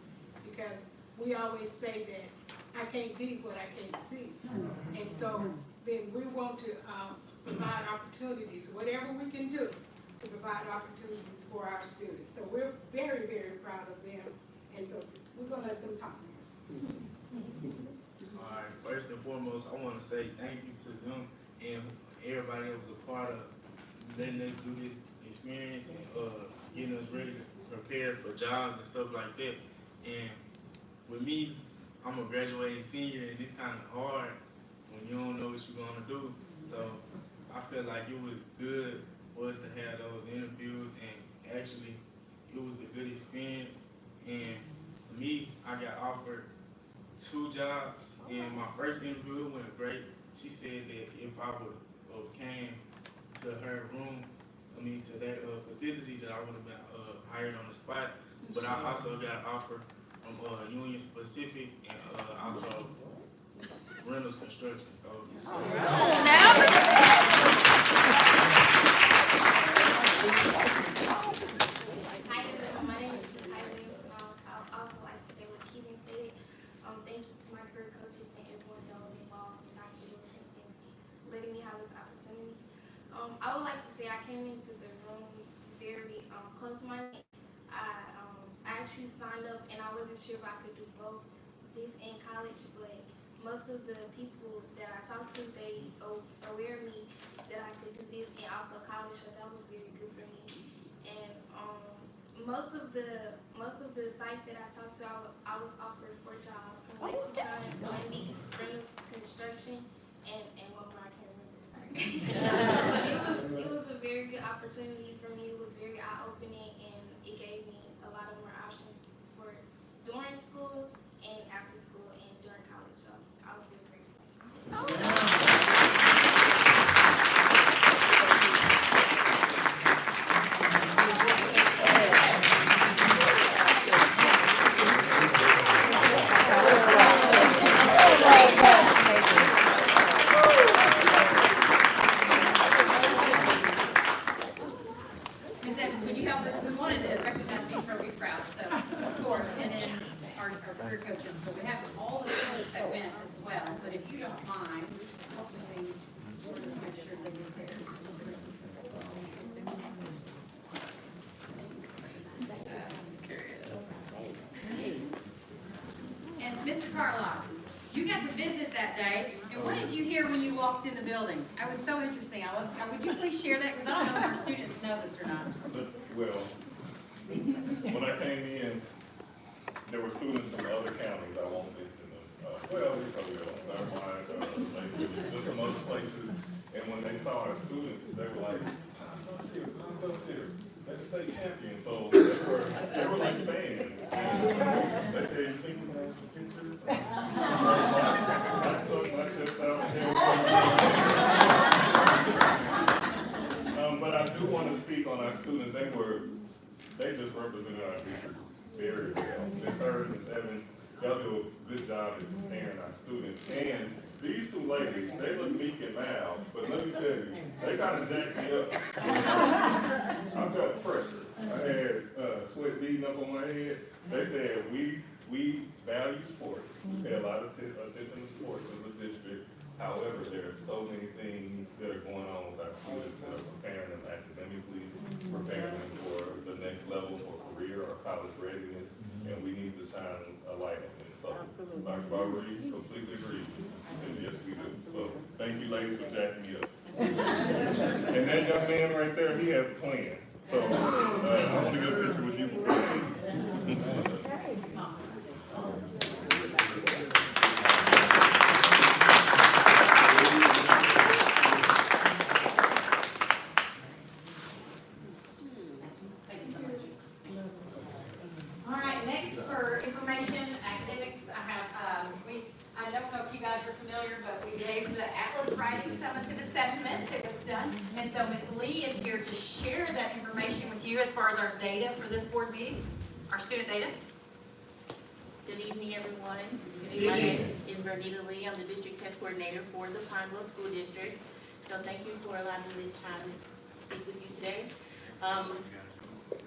S15: because we always say that I can't be what I can't see. And so then we want to provide opportunities, whatever we can do to provide opportunities for our students. So we're very, very proud of them, and so we're gonna let them talk now.
S16: All right, first and foremost, I want to say thank you to them and everybody that was a part of letting us do this experience and getting us ready to prepare for jobs and stuff like that. And with me, I'm a graduating senior, and it's kind of hard when you don't know what you're going to do. So I feel like it was good for us to have those interviews, and actually it was a good experience. And for me, I got offered 2 jobs, and my first interview went great. She said that if I would have came to her room, to that facility, that I would have been hired on the spot. But I also got an offer from Union Pacific and also Reynolds Construction. So.
S17: Hi everyone, my name is Kylie. I'd also like to say what Keaton stated. Thank you to my career coaches and everyone that was involved in Dr. Wilson and letting me have this opportunity. I would like to say I came into the room very close-minded. I actually signed up and I wasn't sure if I could do both this and college, but most of the people that I talked to, they aware of me that I could do this and also college, so that was very good for me. And most of the sites that I talked to, I was offered 4 jobs from Lexicon, Monday, Reynolds Construction, and one more I can't remember. Sorry. It was a very good opportunity for me. It was very eye-opening, and it gave me a lot of more options for during school and after school and during college. So I was really grateful.
S18: Ms. Evans, would you help us? We wanted to recognize the appropriate crowd, so of course, and then our career coaches, but we have all the students that went as well. But if you don't mind, hopefully, we'll just make sure that you're there. And Mr. Carlock, you got to visit that day, and what did you hear when you walked in the building? I was so interesting. Would you please share that? Because I don't know if our students know this or not.
S19: Well, when I came in, there were students from other counties. I won't mention them. Well, never mind. Just some other places. And when they saw our students, they were like, I'm going here. They're the state champion. So they were like fans. And they said, you think we can have some pictures? I stuck my chest out. But I do want to speak on our students. They just represented our district very well. Ms. Hurd, Ms. Evans, y'all do a good job at preparing our students. And these 2 ladies, they look meek and mild, but let me tell you, they kind of jacked me up. I felt pressure. I had sweat beating up on my head. They said, we value sports. We pay a lot of attention to sports as a district. However, there are so many things that are going on with our students that are preparing them academically, preparing them for the next level for career or college readiness, and we need to shine a light on it. So, Dr. Barberie, completely agree. And yes, we do. So, thank you, ladies, for jacking me up. And that young man right there, he has a plan. So, I want to get a picture with you before.
S18: All right, next for information, academics, I don't know if you guys are familiar, but we gave the Atlas Writing Summative Assessment. It was done. And so Ms. Lee is here to share that information with you as far as our data for this board meeting, our student data.
S20: Good evening, everyone. My name is Bernita Lee. I'm the district test coordinator for the Pine Bluff School District. So thank you for allowing me this time to speak with you today.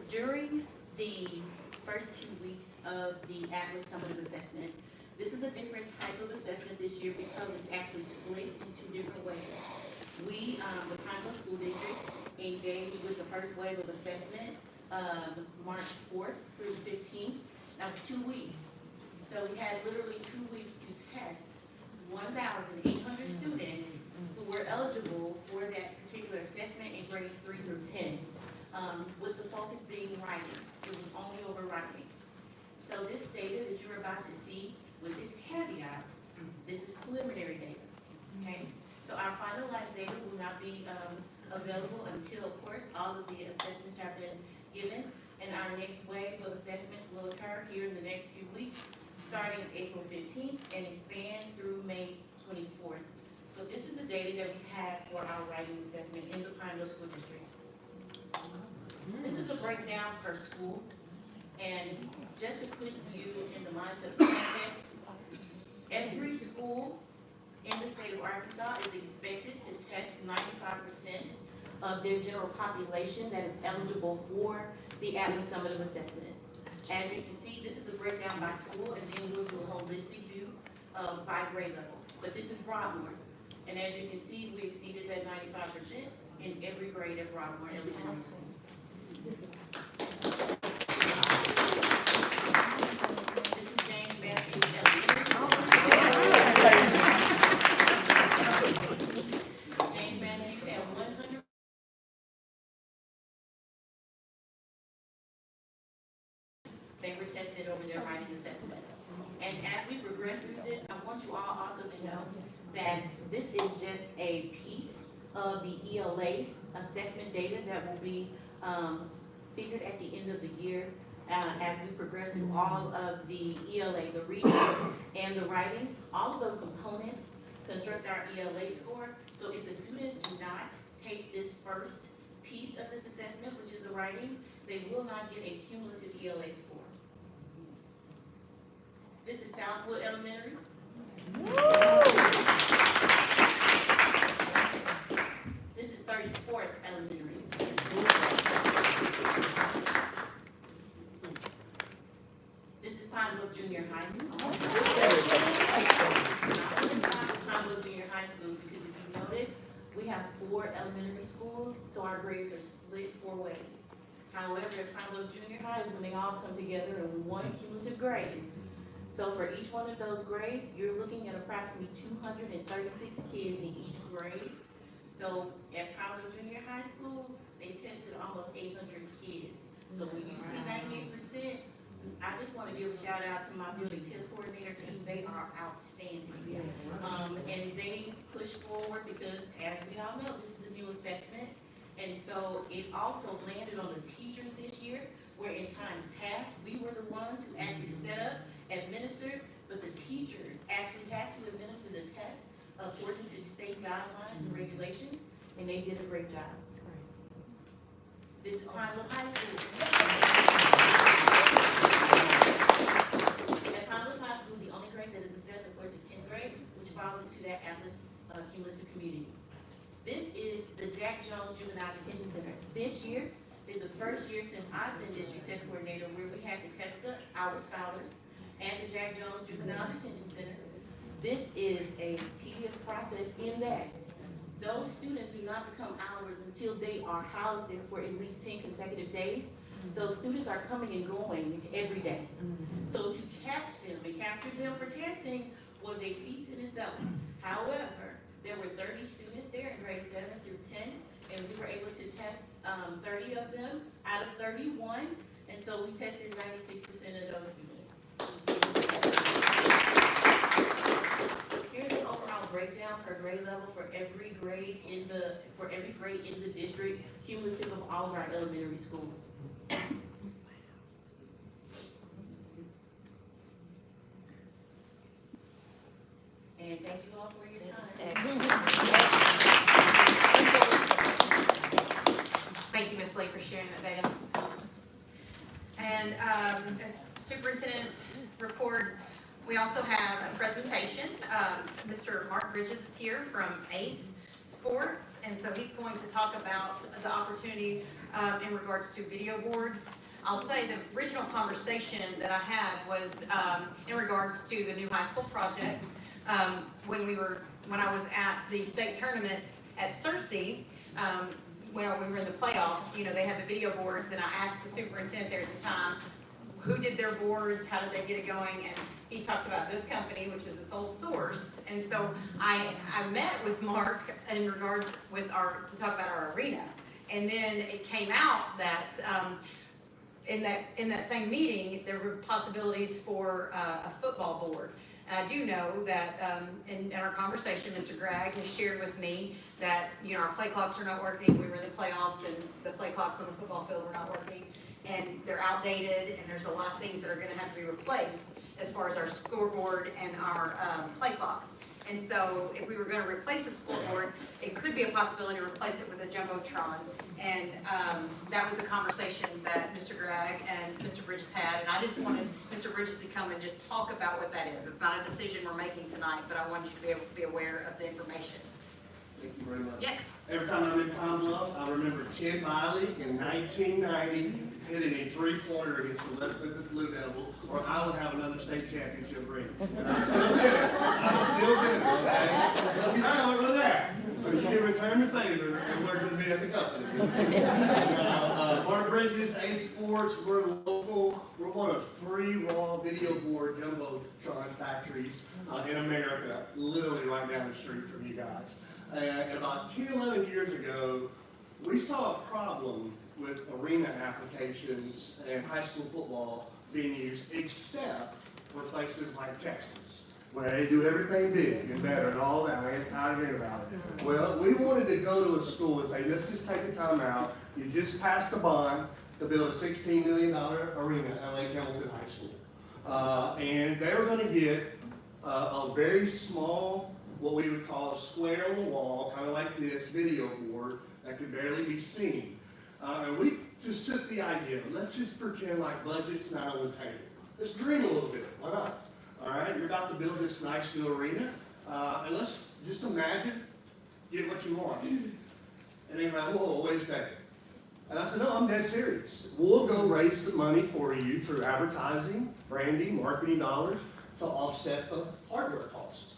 S20: During the first 2 weeks of the Atlas Summative Assessment, this is a different type of assessment this year because it's actually split into different ways. We, the Pine Bluff School District, engaged with the first wave of assessment March 4th through the 15th. That was 2 weeks. So we had literally 2 weeks to test 1,800 students who were eligible for that particular assessment in grades 3 through 10, with the focus being writing. It was only over writing. So this data that you're about to see, with this caveat, this is preliminary data, okay? So our finalized data will not be available until, of course, all of the assessments have been given, and our next wave of assessments will occur here in the next few weeks, starting April 15th and expands through May 24th. So this is the data that we have for our writing assessment in the Pine Bluff School District. This is a breakdown per school, and just to put you in the mindset of context, every school in the state of Arkansas is expected to test 95% of their general population that is eligible for the Atlas Summative Assessment. As you can see, this is a breakdown by school, and then we'll do a holistic view by grade level. But this is Broadmoor, and as you can see, we exceeded that 95% in every grade at Broadmoor Elementary School. This is James Matthews James Matthews at 100. They were tested over their writing assessment. And as we progress through this, I want you all also to know that this is just a piece of the ELA assessment data that will be figured at the end of the year as we progress through all of the ELA, the reading and the writing. All of those components construct our ELA score. So if the students do not take this first piece of this assessment, which is the writing, they will not get a cumulative ELA score. This is Southwood Elementary. This is 34th Elementary. This is Pine Bluff Junior High School. Pine Bluff Junior High School, because if you notice, we have 4 elementary schools, so our grades are split 4 ways. However, at Pine Bluff Junior High is when they all come together in one cumulative grade. So for each one of those grades, you're looking at approximately 236 kids in each grade. So at Pine Bluff Junior High School, they tested almost 800 kids. So when you see 98%, I just want to give a shout out to my building test coordinator team. They are outstanding. And they push forward because, as we all know, this is a new assessment. And so it also landed on the teachers this year, where in times past, we were the ones who actually set up, administered, but the teachers actually had to administer the test according to state guidelines and regulations, and they did a great job. This is Pine Bluff High School. At Pine Bluff High School, the only grade that is assessed, of course, is 10th grade, which falls into that Atlas cumulative community. This is the Jack Jones Juvenile Detention Center. This year is the first year since I've been district test coordinator where we had to test our scholars and the Jack Jones Juvenile Detention Center. This is a tedious process in that those students do not become ours until they are housed there for at least 10 consecutive days. So students are coming and going every day. So to catch them and capture them for testing was a feat in itself. However, there were 30 students there in grades 7 through 10, and we were able to test 30 of them out of 31. And so we tested 96% of those students. Here's an overall breakdown per grade level for every grade in the district, cumulative of all of our elementary schools. And thank you all for your time.
S1: Thank you, Ms. Lee, for sharing that data. And superintendent report, we also have a presentation. Mr. Mark Bridges is here from ACE Sports, and so he's going to talk about the opportunity in regards to video boards. I'll say the original conversation that I had was in regards to the new high school project. When I was at the state tournament at Searcy, when we were in the playoffs, you know, they had the video boards, and I asked the superintendent there at the time, who did their boards, how did they get it going, and he talked about this company, which is a sole source. And so I met with Mark in regards with to talk about our arena, and then it came out that in that same meeting there were possibilities for a football board. And I do know that in our conversation, Mr. Gregg has shared with me that, you know, our play clocks are not working. We were in the playoffs, and the play clocks on the football field were not working, and they're outdated, and there's a lot of things that are going to have to be replaced as far as our scoreboard and our play clocks. And so if we were going to replace the scoreboard, it could be a possibility to replace it with a Jumbotron. And that was a conversation that Mr. Gregg and Mr. Bridges had. And I just wanted Mr. Bridges to come and just talk about what that is. It's not a decision we're making tonight, but I wanted you to be able to be aware of the information.
S21: Thank you very much.
S1: Yes.
S21: Every time I'm in Pine Bluff, I remember Ken Miley in 1990 hitting a three-pointer against the West Memphis Blue Devil, or I would have another state championship ring. And I'm still bitter. I'm still bitter, okay? Let me start with that. So you can return the favor and work with me at the company. Mark Bridges, ACE Sports, we're local. We're one of 3 raw video board Jumbotron factories in America, literally right down the street from you guys. And about 10, 11 years ago, we saw a problem with arena applications and high school football being used, except for places like Texas, where they do everything big and better and all that. I get tired of hearing about it. Well, we wanted to go to a school and say, let's just take a time out. You just passed the bond to build a $16 million arena at Lake Hamilton High School. And they were going to get a very small, what we would call a square on the wall, kind of like this, video board that could barely be seen. And we just took the idea, let's just pretend like budget's not on the table. Let's dream a little bit, why not? All right, you're about to build this nice new arena, and let's just imagine, get what you want. And they're like, whoa, wait a second. And I said, no, I'm dead serious. We'll go raise some money for you through advertising, branding, marketing dollars to offset the hardware cost.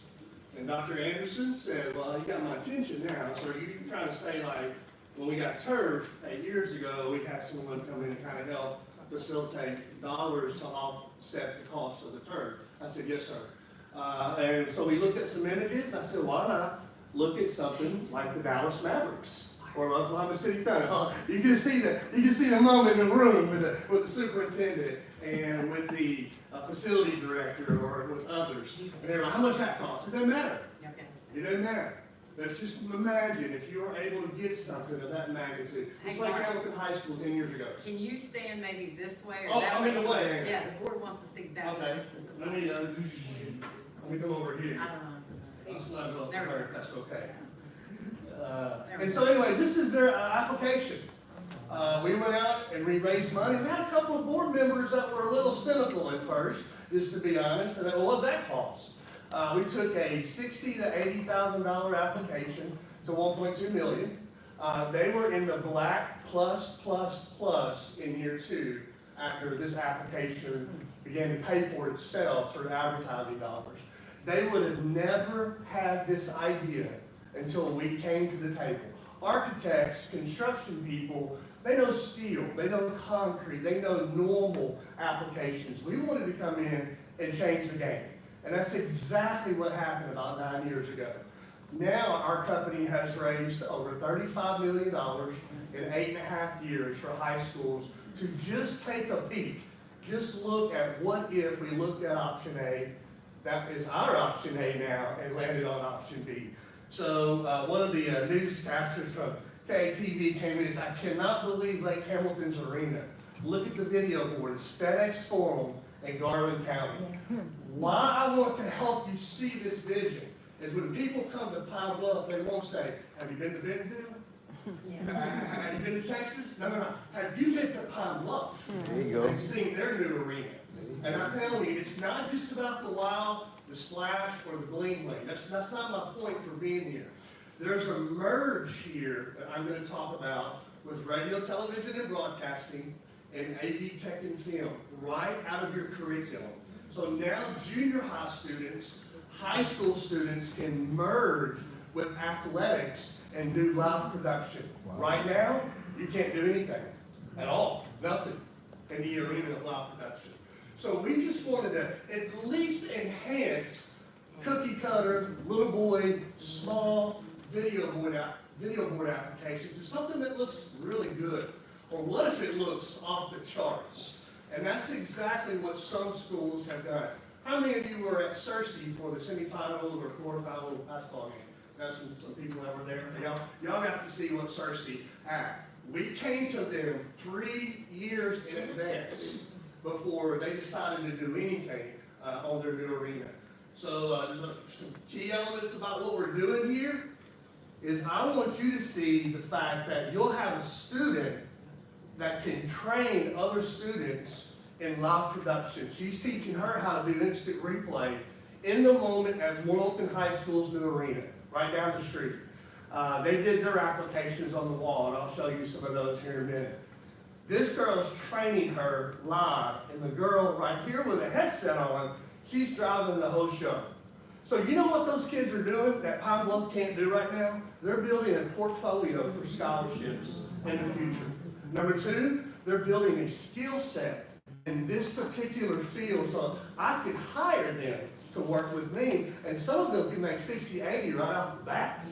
S21: And Dr. Anderson said, well, you got my attention now, so you're trying to say, like, when we got turf 8 years ago, we had someone come in and kind of help facilitate dollars to offset the cost of the turf. I said, yes, sir. And so we looked at some images, and I said, why not look at something like the Dallas Mavericks or Oklahoma City Thunder? You can see the moment in the room with the superintendent and with the facility director or with others. And they're like, how much that costs? It doesn't matter. It doesn't matter. Let's just imagine if you were able to get something of that magnitude. It's like Hamilton High School 10 years ago.
S1: Can you stand maybe this way or that
S21: I'm
S1: way?
S21: in the way.
S1: Yeah, the board wants to see that.
S21: Okay. Let me go over here. Let's not go up there, if that's okay. And so anyway, this is their application. We went out and we raised money. We had a couple of board members that were a little cynical at first, just to be honest. And well, what did that cost? We took a $60,000 to $80,000 application to $1.2 million. They were in the black plus in year 2 after this application began to pay for itself through advertising dollars. They would have never had this idea until we came to the table. Architects, construction people, they know steel, they know concrete, they know normal applications. We wanted to come in and change the game. And that's exactly what happened about 9 years ago. Now our company has raised over $35 million in 8.5 years for high schools to just take a peek. Just look at what if we looked at option A, that is our option A now, and landed on option B. So one of the newscasters from KTV came in and said, I cannot believe Lake Hamilton's arena. Look at the video board, it's FedEx Forum in Garland County. Why I want to help you see this vision is when people come to Pine Bluff, they won't say, have you been to Bentonville? Have you been to Texas? No. Have you been to Pine Bluff?
S13: There you go.
S21: And seen their new arena? And I'm telling you, it's not just about the wow, the splash, or the bling bling. That's not my point for being here. There's a merge here that I'm going to talk about with radio, television, and broadcasting, and AV tech and film, right out of your curriculum. So now junior high students, high school students can merge with athletics and do live production. Wow. Right now, you can't do anything at all, nothing in the arena of live production. So we just wanted to at least enhance cookie cutter, little boy, small video board applications to something that looks really good. Or what if it looks off the charts? And that's exactly what some schools have done. How many of you were at Searcy for the semifinals or quarterfinal basketball game? That's some people that were there. Y'all got to see what Searcy had. We came to them 3 years in advance before they decided to do anything on their new arena. So there's some key elements about what we're doing here is I want you to see the fact that you'll have a student that can train other students in live production. She's teaching her how to do instant replay in the moment at Morrilton High School's new arena, right down the street. They did their applications on the wall, and I'll show you some of those here in a minute. This girl is training her live, and the girl right here with a headset on, she's driving the whole show. So you know what those kids are doing that Pine Bluff can't do right now? They're building a portfolio for scholarships in the future. Number two, they're building a skill set in this particular field, so I could hire them to work with me, and some of them can make 60, 80 right off the bat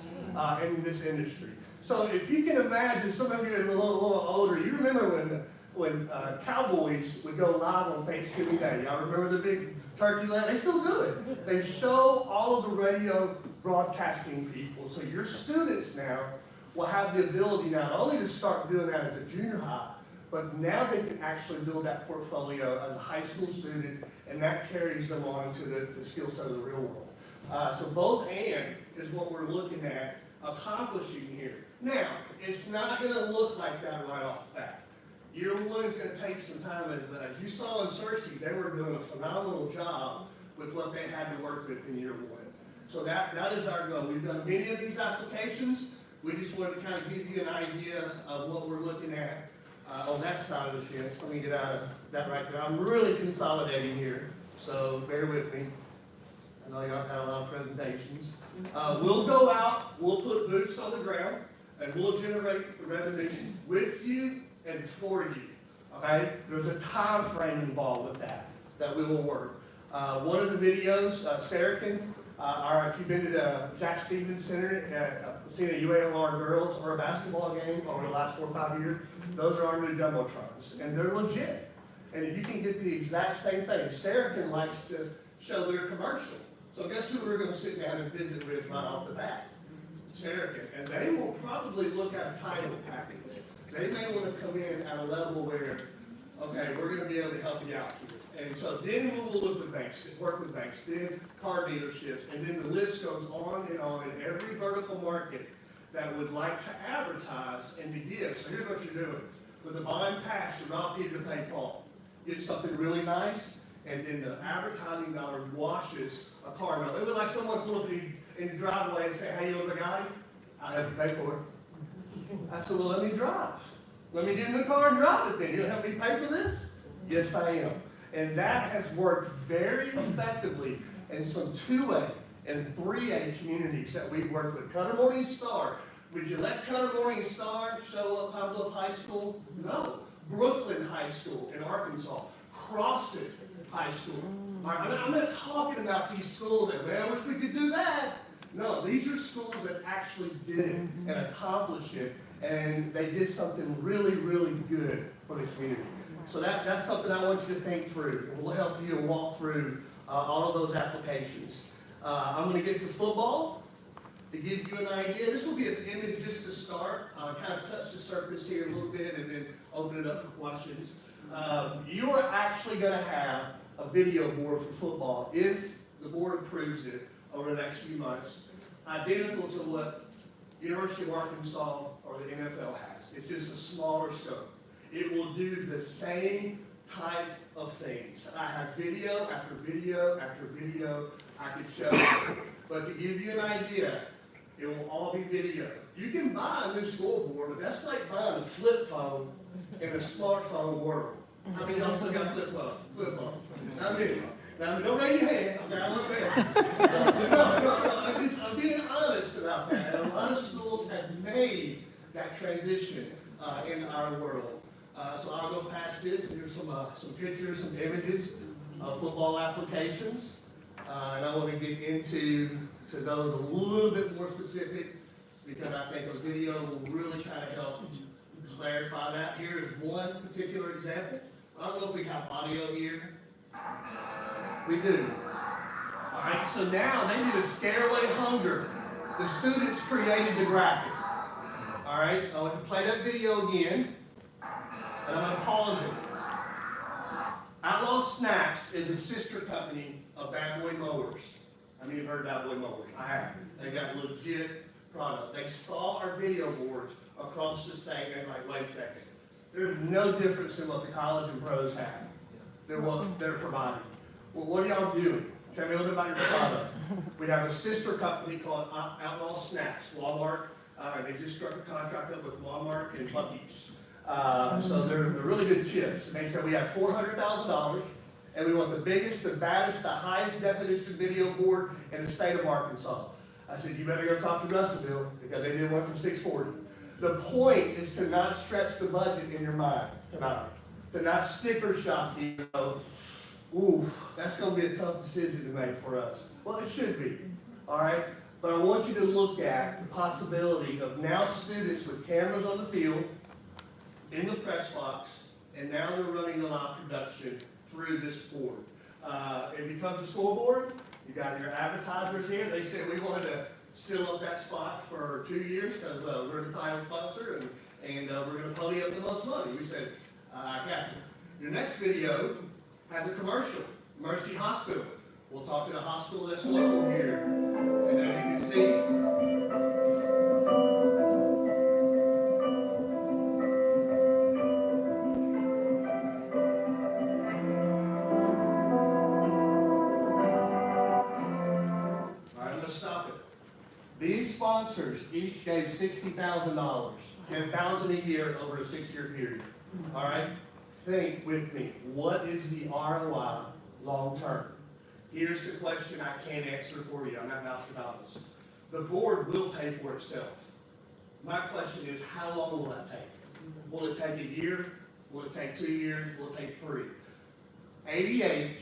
S21: in this industry. So if you can imagine, some of you are a little older, you remember when Cowboys would go live on Thanksgiving Day. Y'all remember the big turkey leg? They still do it. They show all of the radio broadcasting people. So your students now will have the ability not only to start doing that as a junior high, but now they can actually build that portfolio as a high school student, and that carries them on to the skill set of the real world. So both and is what we're looking at accomplishing here. Now, it's not going to look like that right off the bat. Year one's going to take some time, but as you saw in Searcy, they were doing a phenomenal job with what they had to work with in year one. So that is our goal. We've done many of these applications. We just wanted to kind of give you an idea of what we're looking at on that side of the fence. Let me get out of that right there. I'm really consolidating here, so bear with me. I know y'all have had a lot of presentations. We'll go out, we'll put boots on the ground, and we'll generate the revenue with you and for you, okay? There's a time frame involved with that we will work. One of the videos, Sarah can, if you've been to the Jack Stevens Center, seen a UALR girls or a basketball game over the last 4 or 5 years, those are our new Jumbotrons, and they're legit. And if you can get the exact same thing, Sarah likes to show their commercial. So guess who we're going to sit down and visit with right off the bat? Sarah, and they will probably look at a title package. They may want to come in at a level where, okay, we're going to be able to help you out here. And so then we will look with banks, work with banks, then car dealerships, and then the list goes on in every vertical market that would like to advertise and to give. So here's what you're doing. With the bond pass, you rob Peter to pay Paul. Get something really nice, and then the advertising dollar washes a car. Now, it would like someone pull up in the driveway and say, hey, you a Bugatti? I have to pay for it. I said, well, let me drive. Let me get in the car and drive it then. You'll help me pay for this? Yes, I am. And that has worked very effectively in some 2A and 3A communities that we've worked with. Cutter Morning Star. Would you let Cutter Morning Star show up Pine Bluff High School? No. Brooklyn High School in Arkansas. Crossit High School. All right, I'm not talking about these schools that, man, I wish we could do that. No, these are schools that actually did it and accomplished it, and they did something really, really good for the community. So that's something I want you to think through. We'll help you walk through all of those applications. I'm going to get to football to give you an idea. This will be an image just to start, kind of touch the surface here a little bit and then open it up for questions. You are actually going to have a video board for football if the board approves it over the next few months, identical to what University of Arkansas or the NFL has. It's just a smaller scope. It will do the same type of things. I have video after video after video I could show you. But to give you an idea, it will all be video. You can buy a new scoreboard, but that's like buying a flip phone in a smartphone world. I mean, y'all still got flip phone. Now, don't raise your hand. Okay, I look there. I'm being honest about that. And a lot of schools have made that transition in our world. So I'll go past this. Here's some pictures, some images of football applications. And I want to get into those a little bit more specific because I think a video will really kind of help clarify that. Here is one particular example. I don't know if we have audio here. We do. All right, so now they need to scare away hunger. The students created the graphic. All right, I want to play that video again, and I'm going to pause it. Outlaw Snacks is a sister company of Bad Boy Mowers. I mean, you've heard Bad Boy Mowers. I have. They got legit product. They saw our video boards across the state and like, wait a second. There's no difference in what the college and pros have. They're what they're providing. Well, what are y'all doing? Tell me a little bit about your product. We have a sister company called Outlaw Snacks. Walmart, they just struck a contract up with Walmart and Buc-ee's. So they're really good chips. And they said we have $400,000 and we want the biggest, the baddest, the highest definition video board in the state of Arkansas. I said, you better go talk to Russellville because they did one for $640. The point is to not stretch the budget in your mind tonight. To not sticker shock you, ooh, that's going to be a tough decision to make for us. Well, it should be, all right? But I want you to look at the possibility of now students with cameras on the field, in the press box, and now they're running the live production through this board. It becomes a scoreboard. You got your advertisers here. They said we wanted to seal up that spot for 2 years because we're the title sponsor and we're going to pony up the most money. We said, Captain, your next video has a commercial, Mercy Hospital. We'll talk to the hospital that's local here. And then you can see. Stop it. These sponsors each gave $60,000, $10,000 a year over a 6-year period. All right? Think with me. What is the ROI long term? Here's the question I can't answer for you. I'm not Nostradamus. The board will pay for itself. My question is, how long will that take? Will it take a year? Will it take 2 years? Will it take 3? 88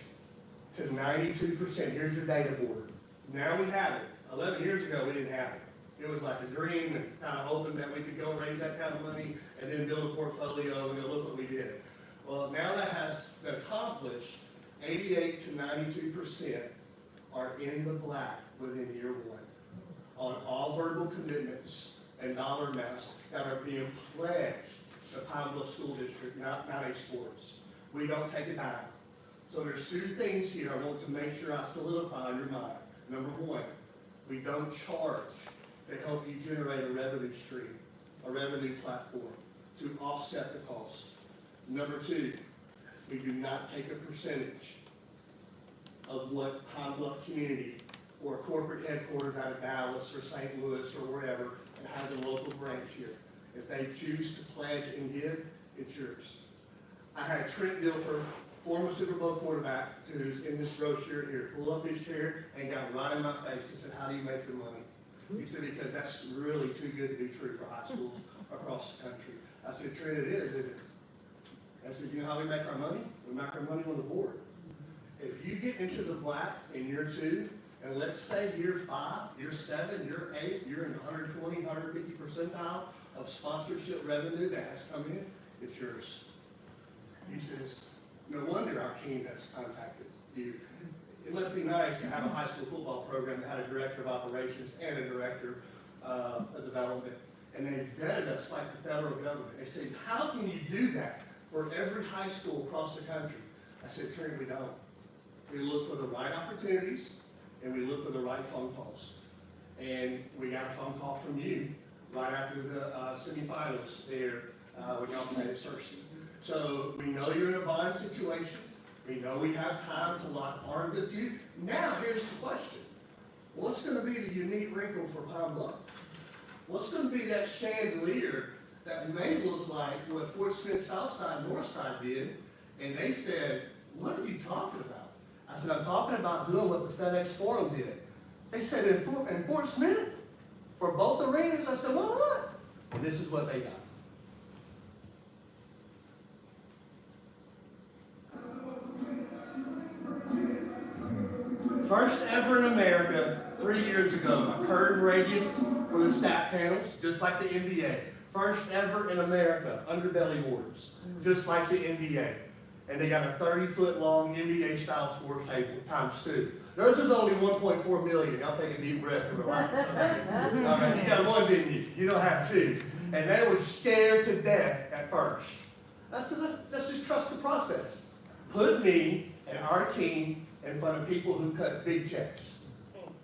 S21: to 92%. Here's your data board. Now we have it. 11 years ago, we didn't have it. It was like a dream and kind of hoping that we could go raise that kind of money and then build a portfolio and go, look what we did. Well, now that has been accomplished, 88 to 92% are in the black within year 1 on all verbal commitments and dollar amounts that are being pledged to Pine Bluff School District, not A Sports. We don't take it back. So there's 2 things here I want to make sure I solidify in your mind. Number 1, we don't charge to help you generate a revenue stream, a revenue platform to offset the cost. Number 2, we do not take a percentage of what Pine Bluff community or corporate headquarters out of Dallas or St. Louis or wherever and has a local branch here. If they choose to pledge and give, it's yours. I had Trent Dilfer, former Super Bowl quarterback, who's in this brochure here, pull up his chair and got right in my face and said, how do you make your money? He said, because that's really too good to be true for high schools across the country. I said, Trent, it is, isn't it? I said, you know how we make our money? We make our money on the board. If you get into the black in year 2, and let's say year 5, year 7, year 8, you're in the 120, 150 percentile of sponsorship revenue that has come in, it's yours. He says, no wonder our team has contacted you. It must be nice to have a high school football program that had a director of operations and a director of development. And they vetted us like the federal government. They said, how can you do that for every high school across the country? I said, Trent, we don't. We look for the right opportunities and we look for the right phone calls. And we got a phone call from you right after the semifinals there when y'all played at Cersei. So we know you're in a bond situation. We know we have time to lock arms with you. Now here's the question. What's going to be the unique wrinkle for Pine Bluff? What's going to be that chandelier that may look like what Fort Smith Southside Northside did? And they said, what are you talking about? I said, I'm talking about doing what the FedEx Forum did. They said, in Fort Smith? For both arenas? I said, well, what? And this is what they got. First ever in America, 3 years ago, a curved radius for the stat panels, just like the NBA. First ever in America, underbelly boards, just like the NBA. And they got a 30-foot long NBA-style sports table times 2. Theirs is only 1.4 million. Y'all take a deep breath and relax. All right, you got one, didn't you? You don't have two. And they were scared to death at first. Let's just trust the process. Put me and our team in front of people who cut big checks.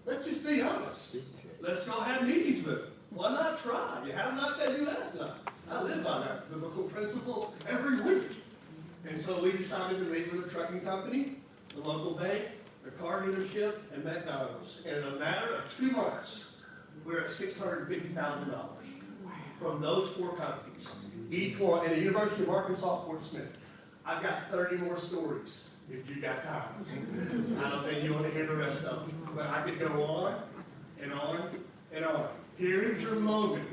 S21: Let's just be honest. Let's go have meetings with them. Why not try? You have not that you ask not. I live by that biblical principle every week. And so we decided to meet with a trucking company, the local bank, the car dealership, and McDonald's. And in a matter of 2 months, we're at $650,000 from those 4 companies. Each one, and the University of Arkansas, Fort Smith. I've got 30 more stories if you got time. I don't think you want to hear the rest of them. But I could go on and on and on. Here is your moment.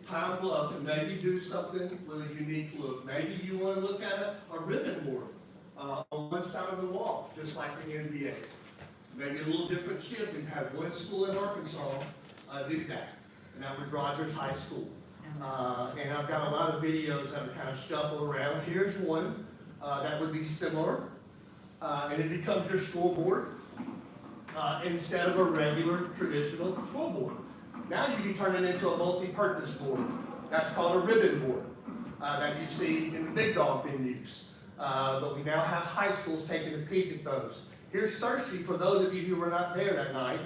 S21: Pine Bluff to maybe do something with a unique look. Maybe you want to look at a ribbon board on one side of the wall, just like the NBA. Maybe a little different shift. We've had one school in Arkansas do that, and that was Rogers High School. And I've got a lot of videos that are kind of shuffled around. Here's one that would be similar, and it becomes your school board instead of a regular traditional school board. Now you can turn it into a multi-purpose board. That's called a ribbon board that you see in the big dog venues. But we now have high schools taking a peek at those. Here's Cersei, for those of you who were not there that night.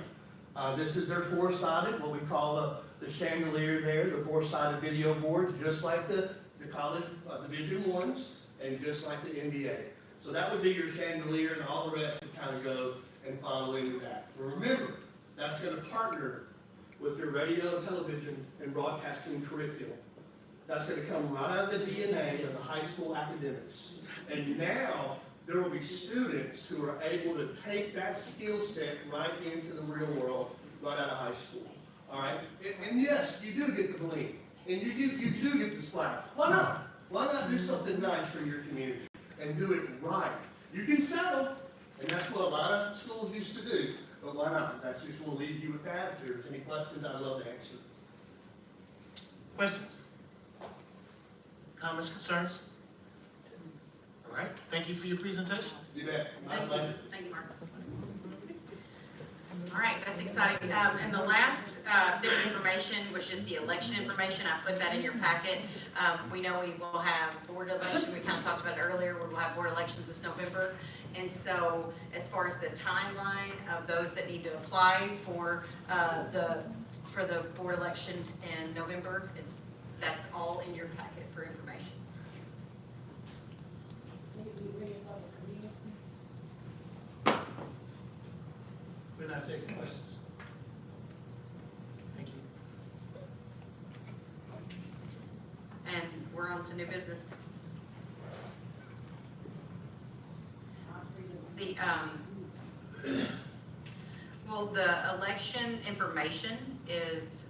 S21: This is their 4-sided, what we call the chandelier there, the 4-sided video boards, just like the college Division I's and just like the NBA. So that would be your chandelier, and all the rest would kind of go and follow into that. But remember, that's going to partner with your radio, television, and broadcasting curriculum. That's going to come right out of the DNA of the high school academics. And now there will be students who are able to take that skill set right into the real world right out of high school. All right? And yes, you do get the bling. And you do get the splash. Why not? Why not do something nice for your community and do it right? You can settle, and that's what a lot of schools used to do. But why not? That's just, we'll leave you with that. If there's any questions, I'd love to answer.
S2: Questions? Comments, concerns? All right, thank you for your presentation.
S21: You bet. My
S1: Thank
S21: pleasure.
S1: you. Thank you, Mark. All right, that's exciting. And the last bit of information was just the election information. I put that in your packet. We know we will have board election. We kind of talked about it earlier. We will have board elections this November. And so as far as the timeline of those that need to apply for the board election in November, that's all in your packet for information.
S2: We're not taking questions. Thank you.
S1: And we're on to new business. The election information is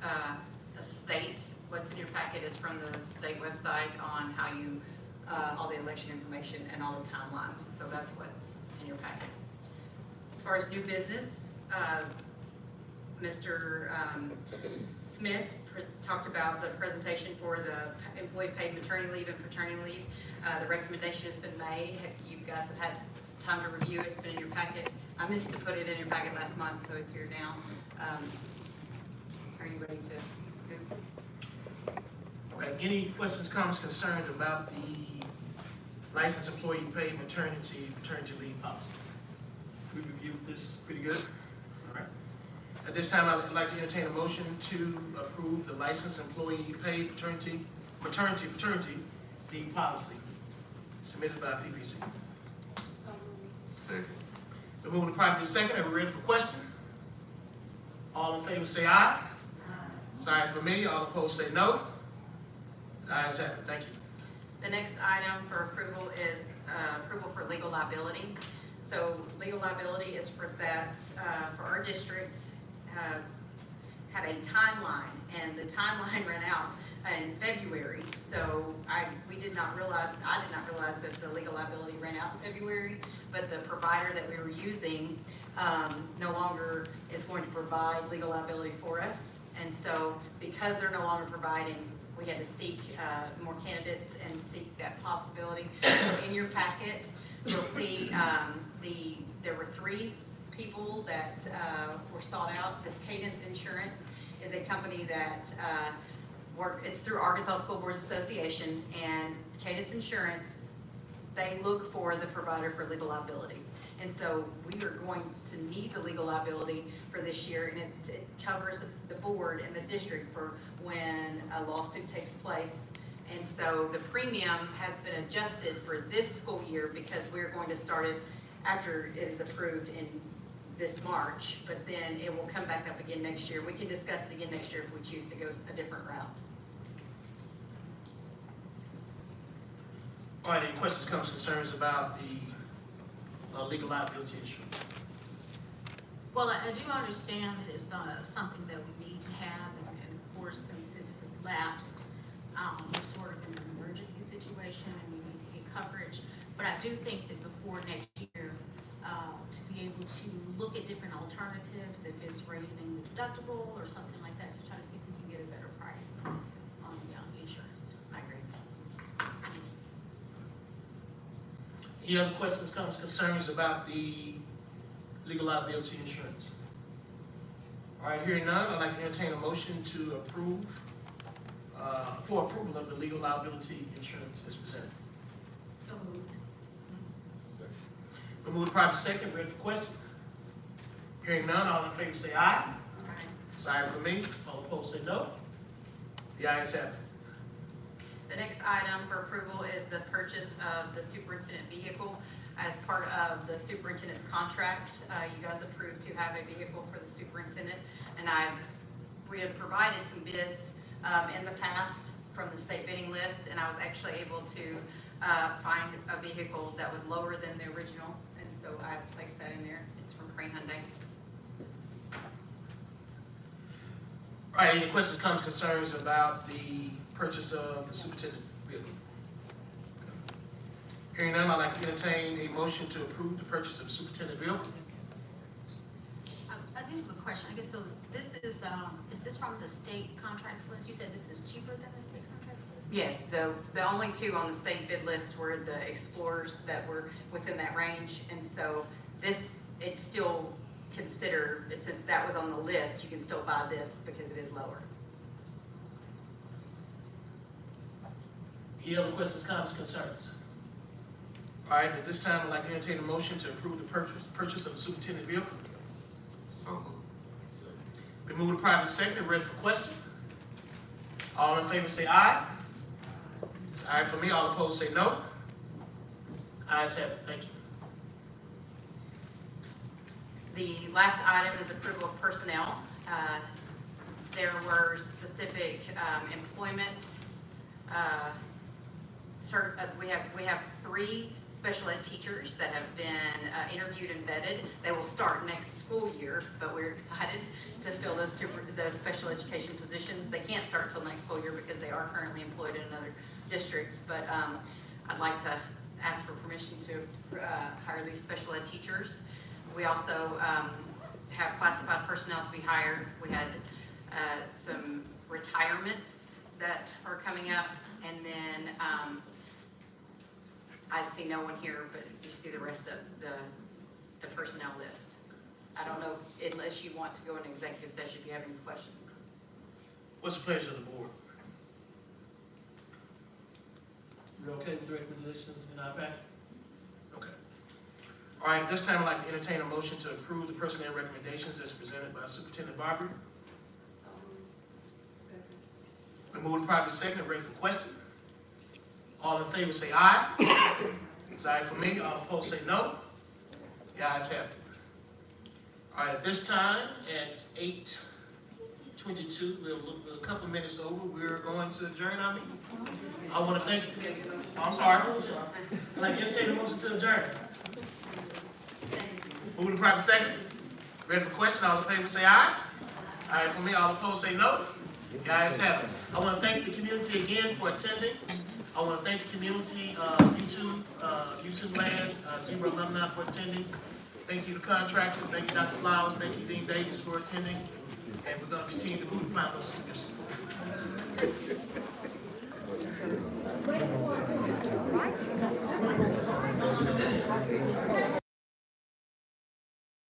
S1: a state, what's in your packet is from the state website on how you, all the election information and all the timelines. So that's what's in your packet. As far as new business, Mr. Smith talked about the presentation for the employee paid maternity leave and paternity leave. The recommendation has been made. You guys have had time to review it. It's been in your packet. I missed to put it in your packet last month, so it's here now. Are you ready to move?
S2: All right, any questions, comments, concerns about the licensed employee paid maternity leave policy? We reviewed this pretty good. All right. At this time, I'd like to entertain a motion to approve the licensed employee paid maternity leave policy submitted by PPC.
S5: Second.
S2: We're moving to property second. Are we ready for question? All in favor say aye. Sorry for me. All opposed say no. The ayes have it. Thank you.
S1: The next item for approval is approval for legal liability. So legal liability is for that, for our district, had a timeline, and the timeline ran out in February. So I did not realize that the legal liability ran out in February, but the provider that we were using no longer is going to provide legal liability for us. And so because they're no longer providing, we had to seek more candidates and seek that possibility. So in your packet, you'll see there were 3 people that were sought out. This Cadence Insurance is a company that it's through Arkansas School Boards Association, and Cadence Insurance, they look for the provider for legal liability. And so we are going to need the legal liability for this year, and it covers the board and the district for when a lawsuit takes place. And so the premium has been adjusted for this school year because we're going to start it after it is approved in this March, but then it will come back up again next year. We can discuss it again next year if we choose to go a different route.
S2: All right, any questions, comments, concerns about the legal liability insurance?
S6: Well, I do understand that it's something that we need to have, and of course, since it has lapsed, we're sort of in an emergency situation and we need to get coverage. But I do think that before next year, to be able to look at different alternatives, if it's raising the deductible or something like that, to try to see if we can get a better price on the insurance. I agree.
S2: Any other questions, comments, concerns about the legal liability insurance? All right, hearing none, I'd like to entertain a motion to approve, for approval of the legal liability insurance as presented.
S6: So moved.
S2: We move to property second, ready for question? Hearing none, all in favor say aye. Sorry for me, all opposed say no. The ayes have it.
S1: The next item for approval is the purchase of the superintendent vehicle as part of the superintendent's contract. You guys approved to have a vehicle for the superintendent, and we had provided some bids in the past from the state bidding list, and I was actually able to find a vehicle that was lower than the original, and so I placed that in there. It's from Crane Hyundai.
S2: All right, any questions, comments, concerns about the purchase of the superintendent vehicle? Hearing none, I'd like to entertain a motion to approve the purchase of the superintendent vehicle.
S6: I do have a question. I guess, so this is this from the state contracts list? You said this is cheaper than the state contracts list?
S1: Yes, the only 2 on the state bid list were the Explorers that were within that range, and so this, it's still considered, since that was on the list, you can still buy this because it is lower.
S2: Any other questions, comments, concerns? All right, at this time, I'd like to entertain a motion to approve the purchase of the superintendent vehicle.
S5: So moved.
S2: We move to private sector, ready for question? All in favor say aye. It's aye for me, all opposed say no. Ayes have it, thank you.
S1: The last item is approval of personnel. There were specific employment, we have 3 special ed teachers that have been interviewed and vetted. They will start next school year, but we're excited to fill those special education positions. They can't start till next school year because they are currently employed in another district, but I'd like to ask for permission to hire these special ed teachers. We also have classified personnel to be hired. We had some retirements that are coming up, and then, I see no one here, but you see the rest of the personnel list. I don't know, unless you want to go into executive session, if you have any questions.
S2: What's the pleasure of the board? You okay with the recommendations in our packet? Okay. All right, at this time, I'd like to entertain a motion to approve the personnel recommendations as presented by Superintendent Barber. We move to properly second and ready for question. All in favor say aye. It's aye for me. All opposed say no. The ayes have it. All right, at this time, at 8:22, we're a couple minutes over. We're going to adjourn our meeting. I want to thank. I'm sorry. I'd like to entertain a motion to adjourn. Move to properly second. Ready for question. All in favor say aye. Aye for me. All opposed say no. The ayes have it. I want to thank the community again for attending. I want to thank the community, YouTube land, Zebra alumni for attending. Thank you to contractors, thank you Dr. Flowers, thank you Dean Davis for attending. And we're going to continue to move the plan those.